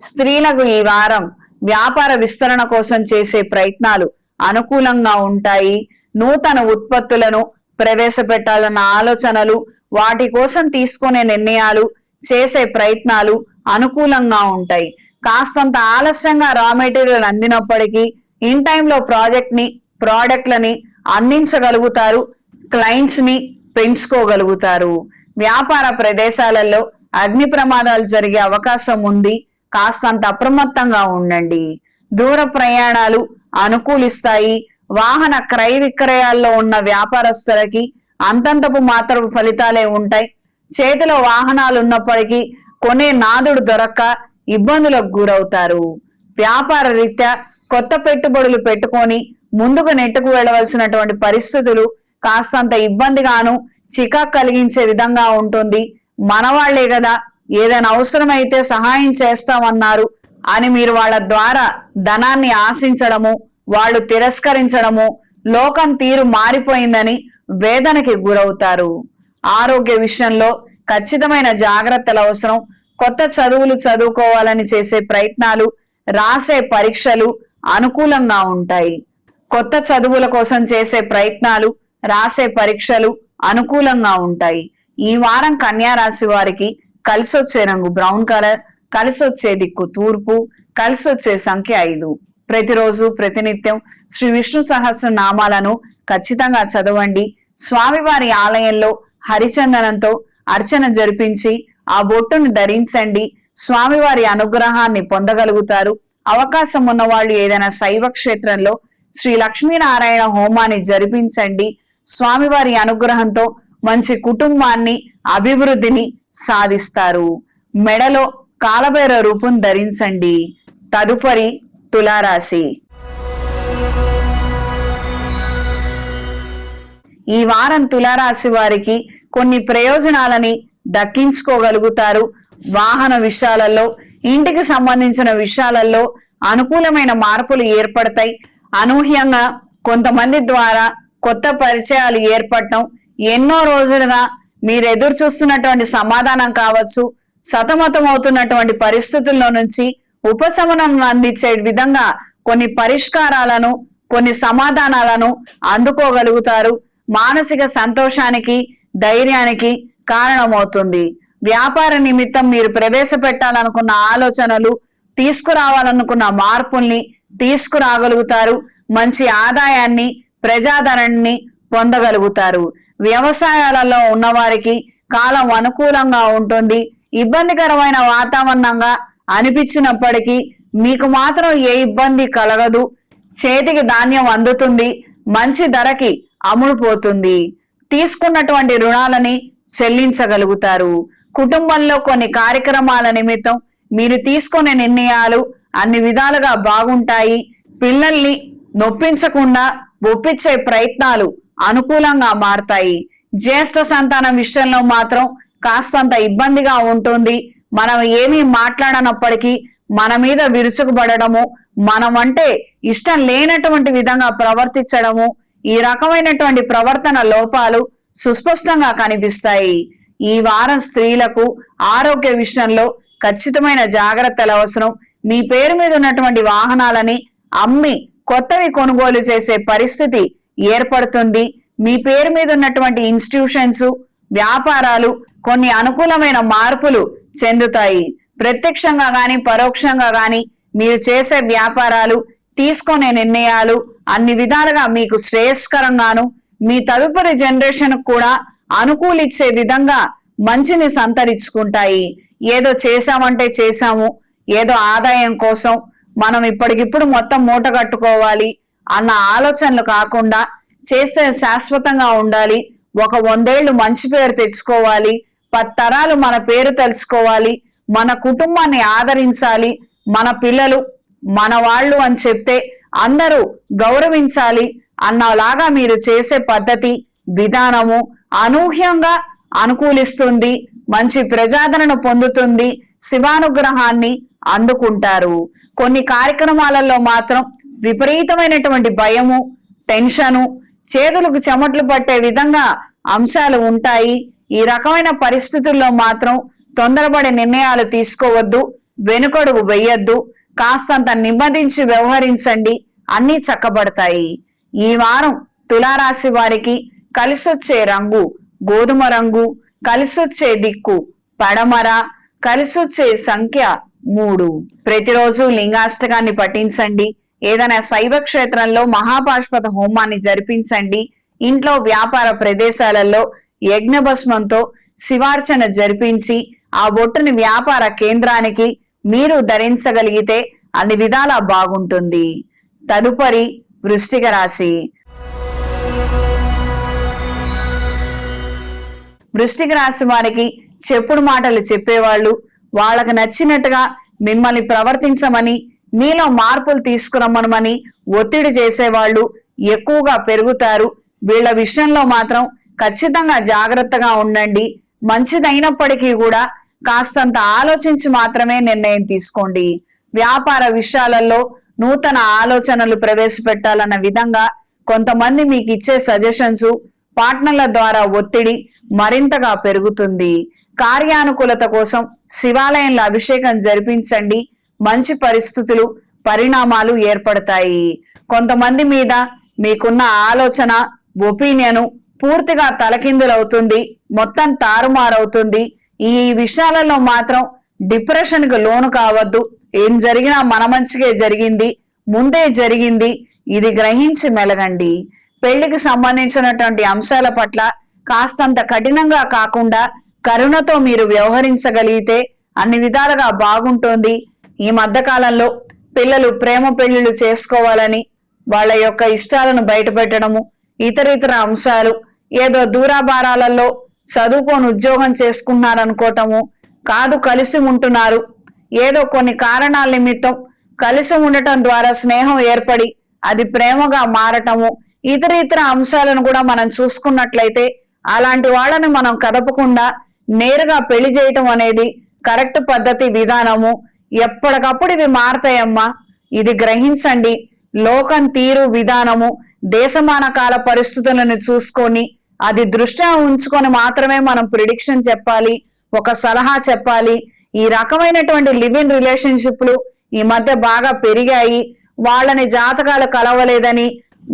స్త్రీలకు ఈ వారం వ్యాపార విస్తరణ కోసం చేసే ప్రయత్నాలు అనుకూలంగా ఉంటాయి. నూతన ఉత్పత్తులను ప్రవేశపెట్టాలన్న ఆలోచనలు, వాటి కోసం తీసుకునే నిర్ణయాలు, చేసే ప్రయత్నాలు అనుకూలంగా ఉంటాయి. కాస్తంత ఆలస్యంగా రా మెటీరియల్ అందినప్పటికీ ఇన్ టైంలో ప్రోడక్ట్లని అందించగలుగుతారు. క్లయింట్స్ ని పెంచుకోగలుగుతారు. వ్యాపార ప్రదేశాలలో అగ్ని ప్రమాదాలు జరిగే అవకాశం ఉంది. కాస్తంత అప్రమత్తంగా ఉండండి. దూర ప్రయాణాలు అనుకూలిస్తాయి. వాహన క్రయ విక్రయాల్లో ఉన్న వ్యాపారస్తులకి అంతంతపు మాత్రపు ఫలితాలే ఉంటాయి. చేతిలో వాహనాలు ఉన్నప్పటికీ కొనే నాదుడు దొరక్క ఇబ్బందులకు గురవుతారు. వ్యాపార రీత్యా కొత్త పెట్టుబడులు పెట్టుకొని ముందుకు నెట్టుకు వెళ్ళవలసినటువంటి పరిస్థితులు కాస్తంత ఇబ్బందిగాను, చికాకు కలిగించే విధంగా ఉంటుంది. మనవాళ్లే కదా, ఏదైనా అవసరమైతే సహాయం చేస్తామన్నారు అని మీరు వాళ్ళ ద్వారా ధనాన్ని ఆశించడము, వాళ్ళు తిరస్కరించడము, లోకం తీరు మారిపోయిందని వేదనకి గురవుతారు. ఆరోగ్య విషయంలో ఖచ్చితమైన జాగ్రత్తలు అవసరం. కొత్త చదువులు చదువుకోవాలని చేసే ప్రయత్నాలు, రాసే పరీక్షలు అనుకూలంగా ఉంటాయి. కొత్త చదువుల కోసం చేసే ప్రయత్నాలు, రాసే పరీక్షలు అనుకూలంగా ఉంటాయి. ఈ వారం కన్యా రాశి వారికి కలిసొచ్చే రంగు బ్రౌన్ కలర్, కలిసొచ్చే దిక్కు తూర్పు, కలిసొచ్చే సంఖ్య 5. ప్రతిరోజు ప్రతినిత్యం శ్రీ విష్ణు సహస్ర నామాలను ఖచ్చితంగా చదవండి. స్వామివారి ఆలయంలో హరిచందనంతో అర్చన జరిపించి ఆ బొట్టును ధరించండి. స్వామివారి అనుగ్రహాన్ని పొందగలుగుతారు. అవకాశం ఉన్న వాళ్ళు ఏదైనా శైవ క్షేత్రంలో శ్రీ లక్ష్మీనారాయణ హోమాన్ని జరిపించండి. స్వామివారి అనుగ్రహంతో మంచి కుటుంబాన్ని, అభివృద్ధిని సాధిస్తారు. మెడలో కాలభైరవ రూపం ధరించండి. తదుపరి తులారాశి. ఈ వారం తులారాశి వారికి కొన్ని ప్రయోజనాలని దక్కించుకోగలుగుతారు. వాహన విషయాలలో, ఇంటికి సంబంధించిన విషయాలలో అనుకూలమైన మార్పులు ఏర్పడతాయి. అనూహ్యంగా కొంతమంది ద్వారా కొత్త పరిచయాలు ఏర్పడటం, ఎన్నో రోజులుగా మీరు ఎదురు చూస్తున్నటువంటి సమాధానం కావచ్చు, సతమతం అవుతున్నటువంటి పరిస్థితుల్లో నుంచి ఉపశమనం అందించే విధంగా కొన్ని పరిష్కారాలను, కొన్ని సమాధానాలను అందుకోగలుగుతారు. మానసిక సంతోషానికి, ధైర్యానికి కారణమవుతుంది. వ్యాపార నిమిత్తం మీరు ప్రవేశపెట్టాలనుకున్న ఆలోచనలు, తీసుకురావాలనుకున్న మార్పుల్ని తీసుకురాగలుగుతారు. మంచి ఆదాయాన్ని, ప్రజాదరణని పొందగలుగుతారు. వ్యవసాయాలలో ఉన్నవారికి కాలం అనుకూలంగా ఉంటుంది. ఇబ్బందికరమైన వాతావరణంగా అనిపించినప్పటికీ మీకు మాత్రం ఏ ఇబ్బంది కలగదు. చేతికి ధాన్యం అందుతుంది. మంచి ధరకి అమ్ముడుపోతుంది. తీసుకున్నటువంటి రుణాలని చెల్లించగలుగుతారు. కుటుంబంలో కొన్ని కార్యక్రమాల నిమిత్తం మీరు తీసుకునే నిర్ణయాలు అన్ని విధాలుగా బాగుంటాయి. పిల్లల్ని నొప్పించకుండా ఒప్పించే ప్రయత్నాలు అనుకూలంగా మారతాయి. జ్యేష్ఠ సంతానం విషయంలో మాత్రం కాస్తంత ఇబ్బందిగా ఉంటుంది. మనం ఏమీ మాట్లాడనప్పటికీ మన మీద విరుచుకుపడము, మనం అంటే ఇష్టం లేనటువంటి విధంగా ప్రవర్తించడము, ఈ రకమైనటువంటి ప్రవర్తన లోపాలు సుస్పష్టంగా కనిపిస్తాయి. ఈ వారం స్త్రీలకు ఆరోగ్య విషయంలో ఖచ్చితమైన జాగ్రత్తలు అవసరం. మీ పేరు మీద ఉన్నటువంటి వాహనాలని అమ్మి కొత్తవి కొనుగోలు చేసే పరిస్థితి ఏర్పడుతుంది. మీ పేరు మీద ఉన్నటువంటి ఇన్స్టిట్యూషన్స్, వ్యాపారాలు కొన్ని అనుకూలమైన మార్పులు చెందుతాయి. ప్రత్యక్షంగా గాని పరోక్షంగా గాని మీరు చేసే వ్యాపారాలు, తీసుకునే నిర్ణయాలు అన్ని విధాలుగా మీకు శ్రేయస్కరంగాను, మీ తదుపరి జనరేషన్ కూడా అనుకూలించే విధంగా మంచిని సంతరించుకుంటాయి. ఏదో చేశామంటే చేశాము, ఏదో ఆదాయం కోసం మనం ఇప్పటికిప్పుడు మొత్తం మూట కట్టుకోవాలి అన్న ఆలోచనలు కాకుండా చేస్తే శాశ్వతంగా ఉండాలి. ఒక 100 ఏళ్లు మంచి పేరు తెచ్చుకోవాలి. 10 తరాలు మన పేరు తెలుసుకోవాలి. మన కుటుంబాన్ని ఆదరించాలి. మన పిల్లలు మన వాళ్ళు అని చెప్తే అందరూ గౌరవించాలి అన్నలాగా మీరు చేసే పద్ధతి విధానము అనూహ్యంగా అనుకూలిస్తుంది, మంచి ప్రజాదరణ పొందుతుంది, శివానుగ్రహాన్ని అందుకుంటారు. కొన్ని కార్యక్రమాలలో మాత్రం విపరీతమైనటువంటి భయము, టెన్షను, చేతులకు చెమట్లు పట్టే విధంగా అంశాలు ఉంటాయి. ఈ రకమైన పరిస్థితుల్లో మాత్రం తొందరపడి నిర్ణయాలు తీసుకోవద్దు, వెనుకడుగు వెయ్యొద్దు, కాస్తంత నెమ్మదించి వ్యవహరించండి, అన్నీ చక్కబడతాయి. ఈ వారం తులారాశి వారికి కలిసొచ్చే రంగు గోధుమ రంగు, కలిసొచ్చే దిక్కు పడమర, కలిసొచ్చే సంఖ్య 3. ప్రతిరోజు లింగాష్టకాన్ని పఠించండి. ఏదైనా శైవ క్షేత్రంలో మహాపాశుపత హోమాన్ని జరిపించండి. ఇంట్లో వ్యాపార ప్రదేశాలలో యజ్ఞభస్మంతో శివార్చన జరిపించి ఆ బొట్టుని వ్యాపార కేంద్రానికి మీరు ధరించగలిగితే అన్ని విధాలా బాగుంటుంది. తదుపరి వృశ్చిక రాశి. వృశ్చిక రాశి వారికి చెప్పుడు మాటలు చెప్పేవాళ్ళు, వాళ్ళకు నచ్చినట్టుగా మిమ్మల్ని ప్రవర్తించమని, మీలో మార్పులు తీసుకురమ్మనమని ఒత్తిడి చేసేవాళ్ళు ఎక్కువగా పెరుగుతారు. వీళ్ళ విషయంలో మాత్రం ఖచ్చితంగా జాగ్రత్తగా ఉండండి. మంచిదైనప్పటికీ కూడా కాస్తంత ఆలోచించి మాత్రమే నిర్ణయం తీసుకోండి. వ్యాపార విషయాలలో నూతన ఆలోచనలు ప్రవేశపెట్టాలన్న విధంగా కొంతమంది మీకు ఇచ్చే సజెషన్స్, పార్ట్నర్ల ద్వారా ఒత్తిడి మరింతగా పెరుగుతుంది. కార్యానుకూలత కోసం శివాలయంలో అభిషేకం జరిపించండి. మంచి పరిస్థితులు, పరిణామాలు ఏర్పడతాయి. కొంతమంది మీద మీకున్న ఆలోచన, ఒపీనియను పూర్తిగా తలకిందులవుతుంది, మొత్తం తారుమారవుతుంది. ఈ విషయాలలో మాత్రం డిప్రెషన్ కు లోను కావద్దు. ఏం జరిగినా మన మంచిగా జరిగింది, ముందే జరిగింది, ఇది గ్రహించి మెలగండి. పెళ్లికి సంబంధించినటువంటి అంశాల పట్ల కాస్తంత కఠినంగా కాకుండా కరుణతో మీరు వ్యవహరించగలిగితే అన్ని విధాలుగా బాగుంటుంది. ఈ మధ్య కాలంలో పిల్లలు ప్రేమ పెళ్లిళ్ళు చేసుకోవాలని వాళ్ళ యొక్క ఇష్టాలను బయటపెట్టడము, ఇతర అంశాలు, ఏదో దూరాభారాలలో చదువుకొని ఉద్యోగం చేసుకుంటున్నారనుకోవటము కాదు, కలిసి ఉంటున్నారు, ఏదో కొన్ని కారణాల నిమిత్తం కలిసి ఉండటం ద్వారా స్నేహం ఏర్పడి అది ప్రేమగా మారటము, ఇతర అంశాలను కూడా మనం చూసుకున్నట్లయితే అలాంటి వాళ్ళని మనం కదపకుండా నేరుగా పెళ్లి చేయటం అనేది కరెక్ట్ పద్ధతి, విధానము. ఎప్పటికప్పుడు ఇవి మారతాయమ్మా, ఇది గ్రహించండి. లోకం తీరు, విధానము, దేశమాన కాల పరిస్థితులను చూసుకొని అది దృష్ట్యా ఉంచుకొని మాత్రమే మనం ప్రిడిక్షన్ చెప్పాలి, ఒక సలహా చెప్పాలి. ఈ రకమైనటువంటి లివ్ ఇన్ రిలేషన్షిప్లు ఈ మధ్య బాగా పెరిగాయి. వాళ్ళని జాతకాలు కలవలేదని,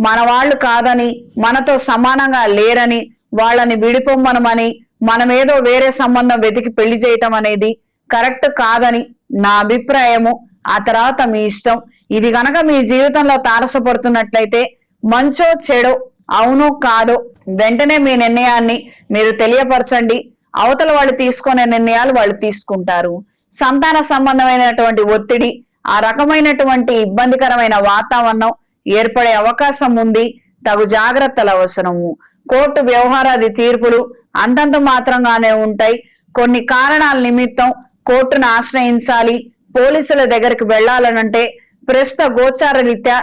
మన వాళ్ళు కాదని, మనతో సమానంగా లేరని వాళ్ళని విడిపోమ్మనమని మనమేదో వేరే సంబంధం వెతికి పెళ్లి చేయటం అనేది కరెక్ట్ కాదని నా అభిప్రాయము. ఆ తర్వాత మీ ఇష్టం. ఇవి గనక మీ జీవితంలో తారసపడుతున్నట్లయితే మంచో చెడో, అవునో కాదో వెంటనే మీ నిర్ణయాన్ని మీరు తెలియపరచండి. అవతల వాళ్ళు తీసుకునే నిర్ణయాలు వాళ్ళు తీసుకుంటారు. సంతాన సంబంధమైనటువంటి ఒత్తిడి, ఆ రకమైనటువంటి ఇబ్బందికరమైన వాతావరణం ఏర్పడే అవకాశం ఉంది. తగు జాగ్రత్తలు అవసరము. కోర్టు వ్యవహారాది తీర్పులు అంతంత మాత్రంగానే ఉంటాయి. కొన్ని కారణాల నిమిత్తం కోర్టును ఆశ్రయించాలి, పోలీసుల దగ్గరికి వెళ్లాలనంటే ప్రస్తుత గోచార రీత్యా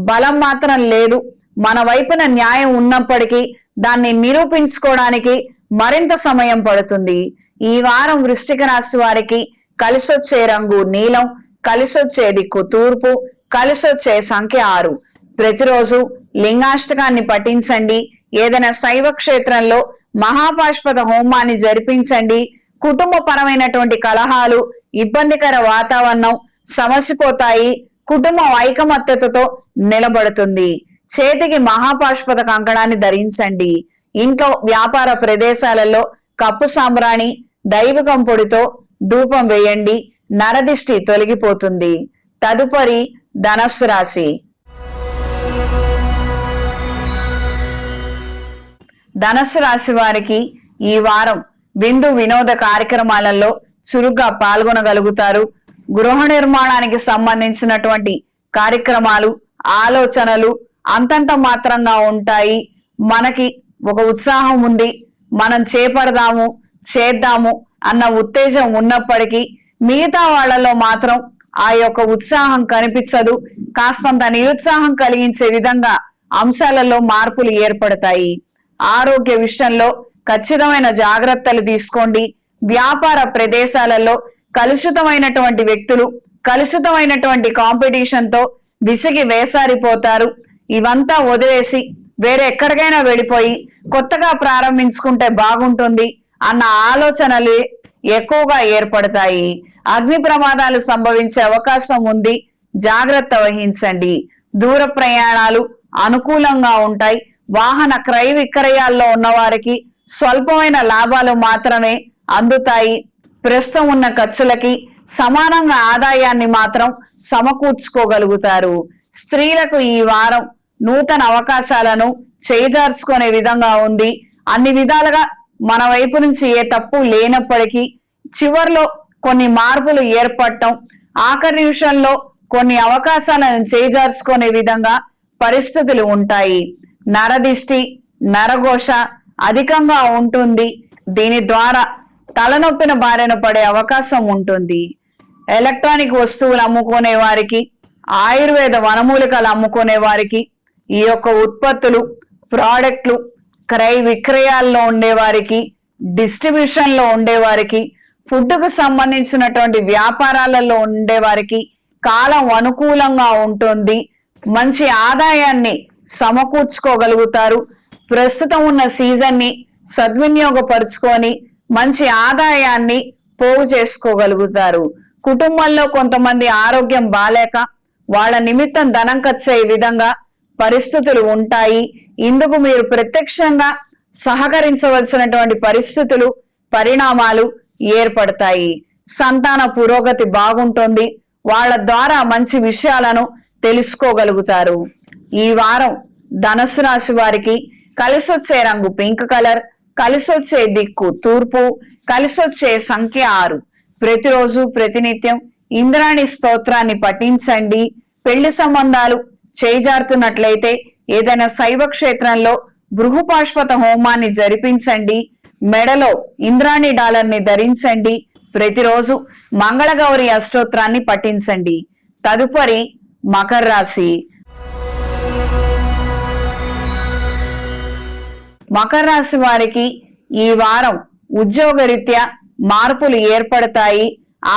బలం మాత్రం లేదు. మన వైపున న్యాయం ఉన్నప్పటికీ దాన్ని నిరూపించుకోవడానికి మరింత సమయం పడుతుంది. ఈ వారం వృశ్చిక రాశి వారికి కలిసొచ్చే రంగు నీలం, కలిసొచ్చే దిక్కు తూర్పు, కలిసొచ్చే సంఖ్య 6. ప్రతిరోజు లింగాష్టకాన్ని పఠించండి. ఏదైనా శైవ క్షేత్రంలో మహాపాశుపత హోమాన్ని జరిపించండి. కుటుంబ పరమైనటువంటి కలహాలు, ఇబ్బందికర వాతావరణం సమసిపోతాయి. కుటుంబం ఐకమత్యతతో నిలబడుతుంది. చేతికి మహాపాశుపత కంకణాన్ని ధరించండి. ఇంట్లో వ్యాపార ప్రదేశాలలో కప్పు సాంబ్రాణి, దైవికం పొడితో ధూపం వేయండి. నరదిష్టి తొలగిపోతుంది. తదుపరి ధనస్సు రాశి. ధనస్సు రాశి వారికి ఈ వారం విందు వినోద కార్యక్రమాలలో చురుగ్గా పాల్గొనగలుగుతారు. గృహ నిర్మాణానికి సంబంధించినటువంటి కార్యక్రమాలు, ఆలోచనలు అంతంత మాత్రంగా ఉంటాయి. మనకి ఒక ఉత్సాహం ఉంది, మనం చేపడదాము, చేద్దాము అన్న ఉత్తేజం ఉన్నప్పటికీ మిగతా వాళ్ళలో మాత్రం ఆ యొక్క ఉత్సాహం కనిపించదు. కాస్తంత నిరుత్సాహం కలిగించే విధంగా అంశాలలో మార్పులు ఏర్పడతాయి. ఆరోగ్య విషయంలో ఖచ్చితమైన జాగ్రత్తలు తీసుకోండి. వ్యాపార ప్రదేశాలలో కలుషితమైనటువంటి వ్యక్తులు, కలుషితమైనటువంటి కాంపిటీషన్ తో విసిగి వేసారిపోతారు. ఇవంతా వదిలేసి వేరే ఎక్కడికైనా వెళ్ళిపోయి కొత్తగా ప్రారంభించుకుంటే బాగుంటుంది అన్న ఆలోచనలు ఎక్కువగా ఏర్పడతాయి. అగ్ని ప్రమాదాలు సంభవించే అవకాశం ఉంది, జాగ్రత్త వహించండి. దూర ప్రయాణాలు అనుకూలంగా ఉంటాయి. వాహన క్రయ విక్రయాల్లో ఉన్న వారికి స్వల్పమైన లాభాలు మాత్రమే అందుతాయి. ప్రస్తుతం ఉన్న ఖర్చులకి సమానంగా ఆదాయాన్ని మాత్రం సమకూర్చుకోగలుగుతారు. స్త్రీలకు ఈ వారం నూతన అవకాశాలను చేజార్చుకునే విధంగా ఉంది. అన్ని విధాలుగా మన వైపు నుంచి ఏ తప్పు లేనప్పటికీ చివర్లో కొన్ని మార్పులు ఏర్పడటం, ఆఖరి నిమిషంలో కొన్ని అవకాశాలను చేజార్చుకునే విధంగా పరిస్థితులు ఉంటాయి. నరదిష్టి, నరఘోష అధికంగా ఉంటుంది. దీని ద్వారా తలనొప్పిన బారిన పడే అవకాశం ఉంటుంది. ఎలక్ట్రానిక్ వస్తువులు అమ్ముకునే వారికి, ఆయుర్వేద వనమూలికలు అమ్ముకునే వారికి, ఈ యొక్క ఉత్పత్తులు, ప్రోడక్ట్లు క్రయ విక్రయాల్లో ఉండేవారికి, డిస్ట్రిబ్యూషన్ లో ఉండేవారికి, ఫుడ్ కు సంబంధించినటువంటి వ్యాపారాలలో ఉండేవారికి కాలం అనుకూలంగా ఉంటుంది. మంచి ఆదాయాన్ని సమకూర్చుకోగలుగుతారు. ప్రస్తుతం ఉన్న సీజన్ ని సద్వినియోగపరుచుకొని మంచి ఆదాయాన్ని పోగు చేసుకోగలుగుతారు. కుటుంబంలో కొంతమంది ఆరోగ్యం బాలేక వాళ్ళ నిమిత్తం ధనం ఖర్చే విధంగా పరిస్థితులు ఉంటాయి. ఇందుకు మీరు ప్రత్యక్షంగా సహకరించవలసినటువంటి పరిస్థితులు, పరిణామాలు ఏర్పడతాయి. సంతాన పురోగతి బాగుంటుంది. వాళ్ళ ద్వారా మంచి విషయాలను తెలుసుకోగలుగుతారు. ఈ వారం ధనుసు రాశి వారికి కలిసొచ్చే రంగు పింక్ కలర్, కలిసొచ్చే దిక్కు తూర్పు, కలిసొచ్చే సంఖ్య 6. ప్రతిరోజు ప్రతినిత్యం ఇంద్రాణి స్తోత్రాన్ని పఠించండి. పెళ్లి సంబంధాలు చేజారుతున్నట్లయితే ఏదైనా శైవ క్షేత్రంలో బృహపాష్పత హోమాన్ని జరిపించండి. మెడలో ఇంద్రాణి డాలర్ని ధరించండి. ప్రతిరోజు మంగళగౌరి అష్టోత్రాన్ని పఠించండి. తదుపరి మకర రాశి. మకర రాశి వారికి ఈ వారం ఉద్యోగరీత్యా మార్పులు ఏర్పడతాయి.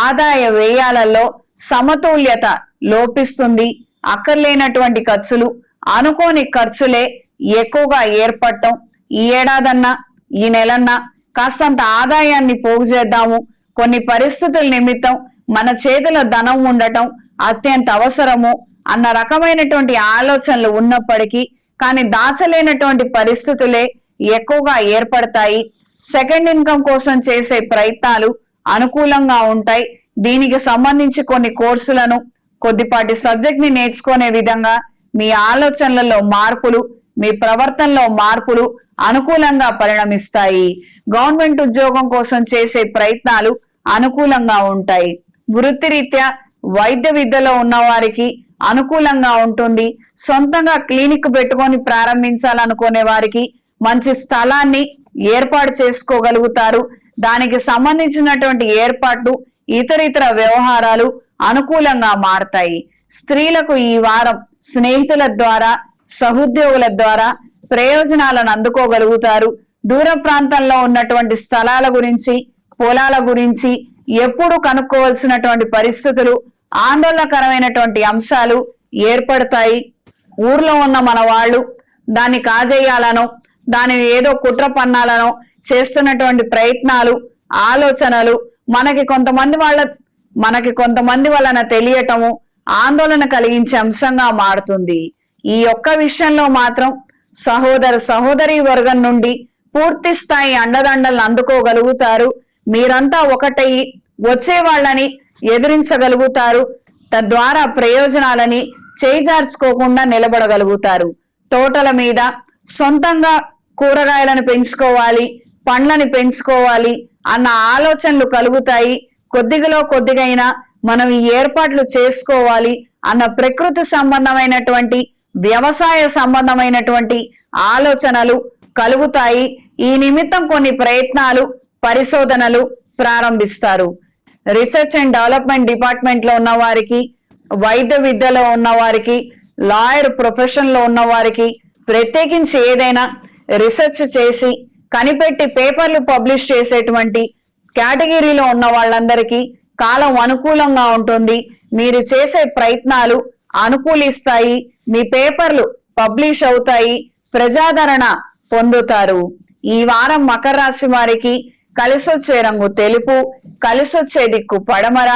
ఆదాయ వ్యయాలలో సమతుల్యత లోపిస్తుంది. అక్కర్లేనటువంటి ఖర్చులు, అనుకోని ఖర్చులే ఎక్కువగా ఏర్పడటం. ఈ ఏడాదన్నా ఈ నెలన్నా కాస్తంత ఆదాయాన్ని పోగు చేద్దాము, కొన్ని పరిస్థితుల నిమిత్తం మన చేతిలో ధనం ఉండటం అత్యంత అవసరము అన్న రకమైనటువంటి ఆలోచనలు ఉన్నప్పటికీ కానీ దాచలేనటువంటి పరిస్థితులే ఎక్కువగా ఏర్పడతాయి. సెకండ్ ఇన్కమ్ కోసం చేసే ప్రయత్నాలు అనుకూలంగా ఉంటాయి. దీనికి సంబంధించి కొన్ని కోర్సులను, కొద్దిపాటి సబ్జెక్ట్ ని నేర్చుకునే విధంగా మీ ఆలోచనలలో మార్పులు, మీ ప్రవర్తనలో మార్పులు అనుకూలంగా పరిణమిస్తాయి. గవర్నమెంట్ ఉద్యోగం కోసం చేసే ప్రయత్నాలు అనుకూలంగా ఉంటాయి. వృత్తిరీత్యా వైద్య విద్యలో ఉన్న వారికి అనుకూలంగా ఉంటుంది. సొంతంగా క్లినిక్ పెట్టుకొని ప్రారంభించాలనుకునే వారికి మంచి స్థలాన్ని ఏర్పాటు చేసుకోగలుగుతారు. దానికి సంబంధించినటువంటి ఏర్పాట్లు, ఇతర వ్యవహారాలు అనుకూలంగా మారతాయి. స్త్రీలకు ఈ వారం స్నేహితుల ద్వారా, సహోద్యోగుల ద్వారా ప్రయోజనాలను అందుకోగలుగుతారు. దూర ప్రాంతంలో ఉన్నటువంటి స్థలాల గురించి, పొలాల గురించి ఎప్పుడు కనుక్కోవాల్సినటువంటి పరిస్థితులు, ఆందోళనకరమైనటువంటి అంశాలు ఏర్పడతాయి. ఊర్లో ఉన్న మన వాళ్ళు దాన్ని కాజేయాలనో, దాని ఏదో కుట్ర పన్నాలనో చేస్తున్నటువంటి ప్రయత్నాలు, ఆలోచనలు మనకి కొంతమంది వలన తెలియటము ఆందోళన కలిగించే అంశంగా మారుతుంది. ఈ ఒక్క విషయంలో మాత్రం సహోదరి వర్గం నుండి పూర్తి స్థాయి అండదండలను అందుకోగలుగుతారు. మీరంతా ఒకటయి వచ్చే వాళ్ళని ఎదిరించగలుగుతారు. తద్వారా ప్రయోజనాలని చేజార్చుకోకుండా నిలబడగలుగుతారు. తోటల మీద సొంతంగా కూరగాయలను పెంచుకోవాలి, పండ్లని పెంచుకోవాలి అన్న ఆలోచనలు కలుగుతాయి. కొద్దిగైనా మనం ఈ ఏర్పాట్లు చేసుకోవాలి అన్న ప్రకృతి సంబంధమైనటువంటి, వ్యవసాయ సంబంధమైనటువంటి ఆలోచనలు కలుగుతాయి. ఈ నిమిత్తం కొన్ని ప్రయత్నాలు, పరిశోధనలు ప్రారంభిస్తారు. రీసెర్చ్ అండ్ డెవలప్మెంట్ డిపార్ట్మెంట్ లో ఉన్న వారికి, వైద్య విద్యలో ఉన్న వారికి, లాయర్ ప్రొఫెషన్ లో ఉన్న వారికి, ప్రత్యేకించి ఏదైనా రీసెర్చ్ చేసి కనిపెట్టి పేపర్లు పబ్లిష్ చేసేటువంటి కేటగిరీలో ఉన్న వాళ్ళందరికీ కాలం అనుకూలంగా ఉంటుంది. మీరు చేసే ప్రయత్నాలు అనుకూలిస్తాయి, మీ పేపర్లు పబ్లిష్ అవుతాయి, ప్రజాదరణ పొందుతారు. ఈ వారం మకర రాశి వారికి కలిసొచ్చే రంగు తెలుపు, కలిసొచ్చే దిక్కు పడమర,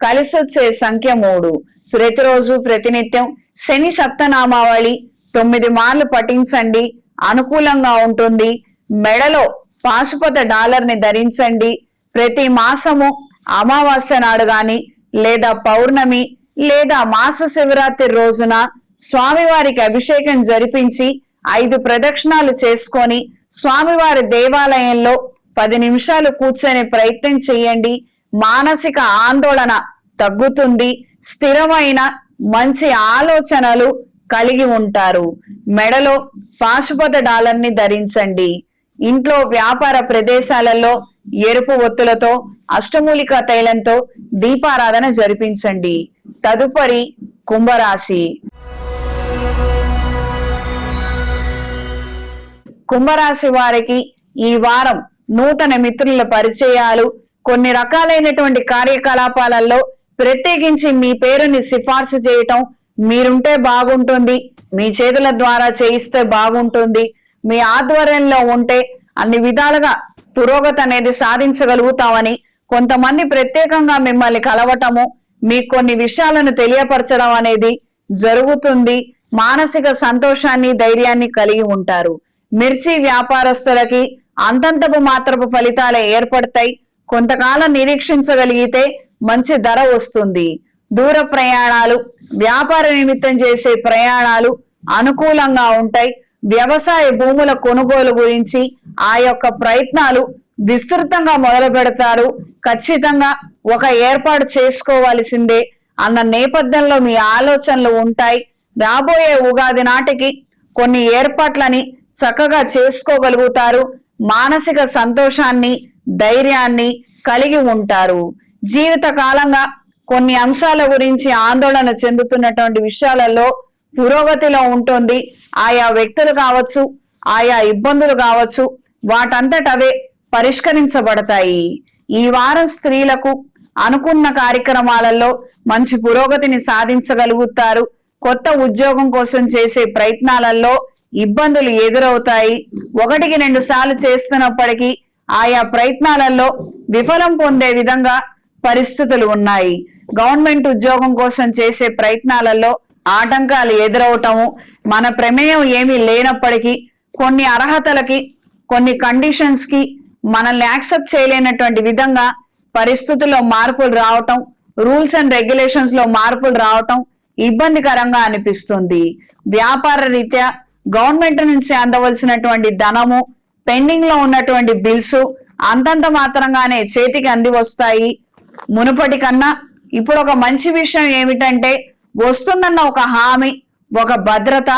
కలిసొచ్చే సంఖ్య 3. ప్రతిరోజు ప్రతినిత్యం శని సప్తనామావళి 9 మార్లు పఠించండి, అనుకూలంగా ఉంటుంది. మెడలో పాశుపత డాలర్ ని ధరించండి. ప్రతి మాసము అమావాస్య నాడు గాని లేదా పౌర్ణమి లేదా మాస శివరాత్రి రోజున స్వామివారికి అభిషేకం జరిపించి 5 ప్రదక్షిణాలు చేసుకొని స్వామివారి దేవాలయంలో 10 నిమిషాలు కూర్చొని ప్రయత్నం చేయండి. మానసిక ఆందోళన తగ్గుతుంది. స్థిరమైన మంచి ఆలోచనలు కలిగి ఉంటారు. మెడలో పాశుపత డాలర్ ని ధరించండి. ఇంట్లో వ్యాపార ప్రదేశాలలో ఎరుపు ఒత్తులతో అష్టమూలికా తైలంతో దీపారాధన జరిపించండి. తదుపరి కుంభరాశి. కుంభరాశి వారికి ఈ వారం నూతన మిత్రుల పరిచయాలు, కొన్ని రకాలైనటువంటి కార్యకలాపాలలో ప్రత్యేకించి మీ పేరుని సిఫార్సు చేయటం, మీరుంటే బాగుంటుంది, మీ చేతుల ద్వారా చేయిస్తే బాగుంటుంది, మీ ఆధ్వర్యంలో ఉంటే అన్ని విధాలుగా పురోగతి అనేది సాధించగలుగుతామని కొంతమంది ప్రత్యేకంగా మిమ్మల్ని కలవటము, మీకు కొన్ని విషయాలను తెలియపరచడం అనేది జరుగుతుంది. మానసిక సంతోషాన్ని, ధైర్యాన్ని కలిగి ఉంటారు. మిర్చి వ్యాపారస్తులకి అంతంతపు మాత్రపు ఫలితాలే ఏర్పడతాయి. కొంతకాలం నిరీక్షించగలిగితే మంచి ధర వస్తుంది. దూర ప్రయాణాలు, వ్యాపార నిమిత్తం చేసే ప్రయాణాలు అనుకూలంగా ఉంటాయి. వ్యవసాయ భూముల కొనుగోలు గురించి ఆ యొక్క ప్రయత్నాలు విస్తృతంగా మొదలు పెడతారు. ఖచ్చితంగా ఒక ఏర్పాటు చేసుకోవాల్సిందే అన్న నేపథ్యంలో మీ ఆలోచనలు ఉంటాయి. రాబోయే ఉగాది నాటికి కొన్ని ఏర్పాట్లని చక్కగా చేసుకోగలుగుతారు. మానసిక సంతోషాన్ని, ధైర్యాన్ని కలిగి ఉంటారు. జీవిత కాలంగా కొన్ని అంశాల గురించి ఆందోళన చెందుతున్నటువంటి విషయాలలో పురోగతిలో ఉంటుంది. ఆయా వ్యక్తులు కావచ్చు, ఆయా ఇబ్బందులు కావచ్చు, వాటంతటవే పరిష్కరించబడతాయి. ఈ వారం స్త్రీలకు అనుకున్న కార్యక్రమాలలో మంచి పురోగతిని సాధించగలుగుతారు. కొత్త ఉద్యోగం కోసం చేసే ప్రయత్నాలలో ఇబ్బందులు ఎదురవుతాయి. 1-2 సార్లు చేస్తున్నప్పటికీ ఆయా ప్రయత్నాలలో విఫలం పొందే విధంగా పరిస్థితులు ఉన్నాయి. గవర్నమెంట్ ఉద్యోగం కోసం చేసే ప్రయత్నాలలో ఆటంకాలు ఎదురవటము, మన ప్రమేయం ఏమీ లేనప్పటికీ కొన్ని అర్హతలకి, కొన్ని కండిషన్స్ కి మనల్ని యాక్సెప్ట్ చేయలేనటువంటి విధంగా పరిస్థితుల్లో మార్పులు రావటం, రూల్స్ అండ్ రెగ్యులేషన్స్ లో మార్పులు రావటం ఇబ్బందికరంగా అనిపిస్తుంది. వ్యాపార రీత్యా గవర్నమెంట్ నుంచి అందవలసినటువంటి ధనము, పెండింగ్ లో ఉన్నటువంటి బిల్స్ అంతంత మాత్రంగానే చేతికి అంది వస్తాయి. మునుపటి కన్నా ఇప్పుడు ఒక మంచి విషయం ఏమిటంటే, వస్తుందన్న ఒక హామీ, ఒక భద్రత,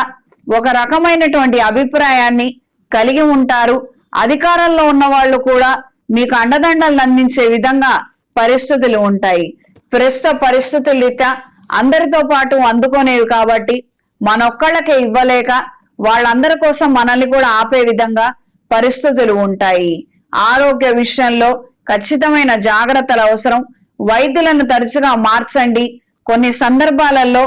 ఒక రకమైనటువంటి అభిప్రాయాన్ని కలిగి ఉంటారు. అధికారంలో ఉన్న వాళ్ళు కూడా మీకు అండదండలు అందించే విధంగా పరిస్థితులు ఉంటాయి. ప్రస్తుత పరిస్థితుల రీత్యా అందరితో పాటు అందుకోనేవి కాబట్టి మనొక్కళ్ళకే ఇవ్వలేక వాళ్ళందరి కోసం మనల్ని కూడా ఆపే విధంగా పరిస్థితులు ఉంటాయి. ఆరోగ్య విషయంలో ఖచ్చితమైన జాగ్రత్తలు అవసరం. వైద్యులను తరచుగా మార్చండి. కొన్ని సందర్భాలలో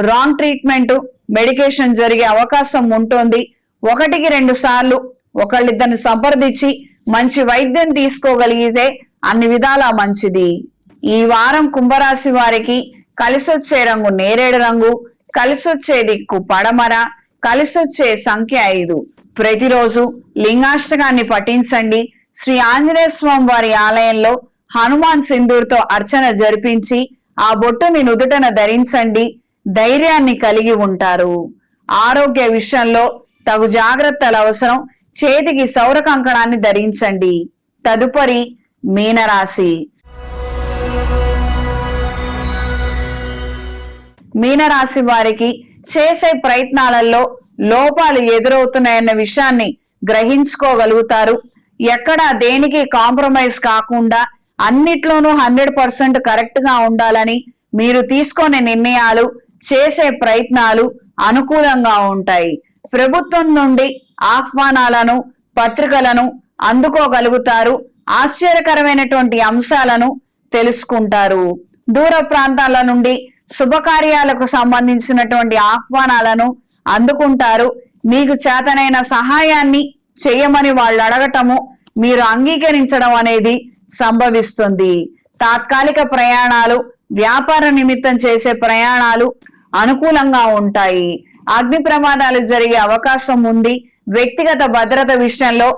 రాంగ్ ట్రీట్మెంట్, మెడికేషన్ జరిగే అవకాశం ఉంటుంది. 1-2 సార్లు ఒకళ్ళిద్దరిని సంప్రదించి మంచి వైద్యం తీసుకోగలిగితే అన్ని విధాలా మంచిది. ఈ వారం కుంభరాశి వారికి కలిసొచ్చే రంగు నేరేడు రంగు, కలిసొచ్చే దిక్కు పడమర, కలిసొచ్చే సంఖ్య 5. ప్రతిరోజు లింగాష్టకాన్ని పఠించండి. శ్రీ ఆంజనేయ స్వామి వారి ఆలయంలో హనుమాన్ సింధూర్తో అర్చన జరిపించి ఆ బొట్టుని నుదుటన ధరించండి. ధైర్యాన్ని కలిగి ఉంటారు. ఆరోగ్య విషయంలో తగు జాగ్రత్తలు అవసరం. చేతికి సౌర కంకణాన్ని ధరించండి. తదుపరి మీనరాశి. మీనరాశి వారికి చేసే ప్రయత్నాలలో లోపాలు ఎదురవుతున్నాయన్న విషయాన్ని గ్రహించుకోగలుగుతారు. ఎక్కడా దేనికి కాంప్రమైజ్ కాకుండా అన్నిట్లోనూ 100% కరెక్ట్ గా ఉండాలని మీరు తీసుకునే నిర్ణయాలు, చేసే ప్రయత్నాలు అనుకూలంగా ఉంటాయి. ప్రభుత్వం నుండి ఆహ్వానాలను, పత్రికలను అందుకోగలుగుతారు. ఆశ్చర్యకరమైనటువంటి అంశాలను తెలుసుకుంటారు. దూర ప్రాంతాల నుండి శుభకార్యాలకు సంబంధించినటువంటి ఆహ్వానాలను అందుకుంటారు. మీకు చేతనైన సహాయాన్ని చేయమని వాళ్ళు అడగటము, మీరు అంగీకరించడం అనేది సంభవిస్తుంది. తాత్కాలిక ప్రయాణాలు, వ్యాపార నిమిత్తం చేసే ప్రయాణాలు అనుకూలంగా ఉంటాయి. అగ్ని ప్రమాదాలు జరిగే అవకాశం ఉంది. వ్యక్తిగత భద్రత విషయంలో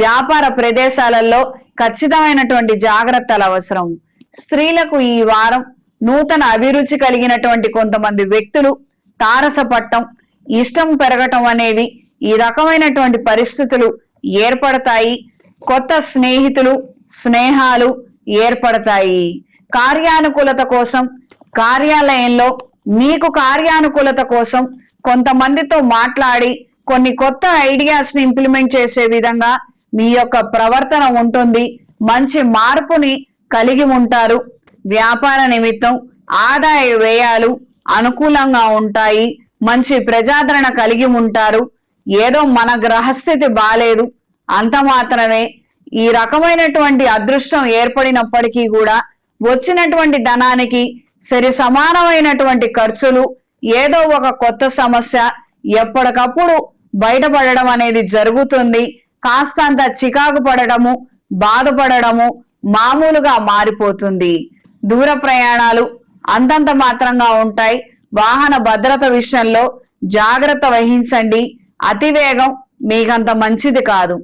వ్యాపార ప్రదేశాలలో ఖచ్చితమైనటువంటి జాగ్రత్తలు అవసరం. స్త్రీలకు ఈ వారం నూతన అభిరుచి కలిగినటువంటి కొంతమంది వ్యక్తులు తారసపట్టం, ఇష్టం పెరగటం అనేవి ఈ రకమైనటువంటి పరిస్థితులు ఏర్పడతాయి. కొత్త స్నేహితులు, స్నేహాలు ఏర్పడతాయి. కార్యానుకూలత కోసం కార్యాలయంలో మీకు కార్యానుకూలత కోసం కొంతమందితో మాట్లాడి కొన్ని కొత్త ఐడియాస్ ని ఇంప్లిమెంట్ చేసే విధంగా మీ యొక్క ప్రవర్తన ఉంటుంది. మంచి మార్పుని కలిగి ఉంటారు. వ్యాపార నిమిత్తం ఆదాయ వ్యయాలు అనుకూలంగా ఉంటాయి. మంచి ప్రజాదరణ కలిగి ఉంటారు. ఏదో మన గ్రహస్థితి బాలేదు అంత మాత్రమే ఈ రకమైనటువంటి అదృష్టం ఏర్పడినప్పటికీ కూడా వచ్చినటువంటి ధనానికి సరి సమానమైనటువంటి ఖర్చులు, ఏదో ఒక కొత్త సమస్య ఎప్పటికప్పుడు బయటపడడం అనేది జరుగుతుంది. కాస్తంత చికాకు పడడము, బాధపడడము మామూలుగా మారిపోతుంది. దూర ప్రయాణాలు అంతంత మాత్రంగా ఉంటాయి. వాహన భద్రత విషయంలో జాగ్రత్త వహించండి. అతివేగం మీకంత మంచిది కాదు.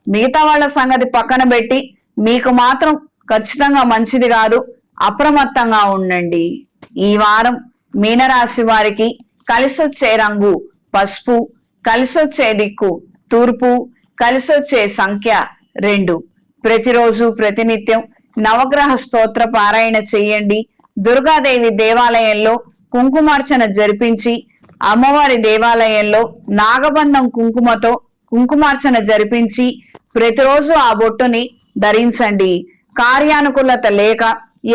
మిగతా వాళ్ళ సంగతి పక్కన పెట్టి మీకు మాత్రం ఖచ్చితంగా మంచిది కాదు. అప్రమత్తంగా ఉండండి. ఈ వారం మీనరాశి వారికి కలిసొచ్చే రంగు పసుపు, కలిసొచ్చే దిక్కు తూర్పు, కలిసొచ్చే సంఖ్య 2. ప్రతిరోజు ప్రతినిత్యం నవగ్రహ స్తోత్ర పారాయణ చెయ్యండి. దుర్గాదేవి దేవాలయంలో కుంకుమార్చన జరిపించి, అమ్మవారి దేవాలయంలో నాగబంధం కుంకుమతో కుంకుమార్చన జరిపించి ప్రతిరోజు ఆ బొట్టుని ధరించండి. కార్యానుకూలత లేక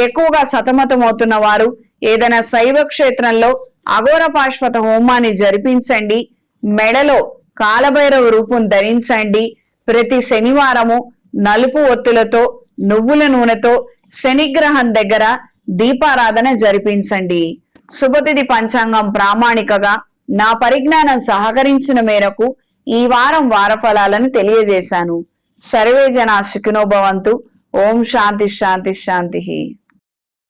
ఎక్కువగా సతమతమవుతున్న వారు ఏదైనా శైవ క్షేత్రంలో అఘోర పాశ్వత హోమాన్ని జరిపించండి. మెడలో కాలభైరవ రూపం ధరించండి. ప్రతి శనివారము నలుపు ఒత్తులతో, నువ్వుల నూనెతో శనిగ్రహం దగ్గర దీపారాధన జరిపించండి. శుభతిథి పంచాంగం ప్రామాణికగా నా పరిజ్ఞానం సహకరించిన మేరకు ఈ వారం వారఫలాలను తెలియజేశాను. సర్వే జనా సుఖినో భవంతు. ఓం శాంతి శాంతి శాంతి.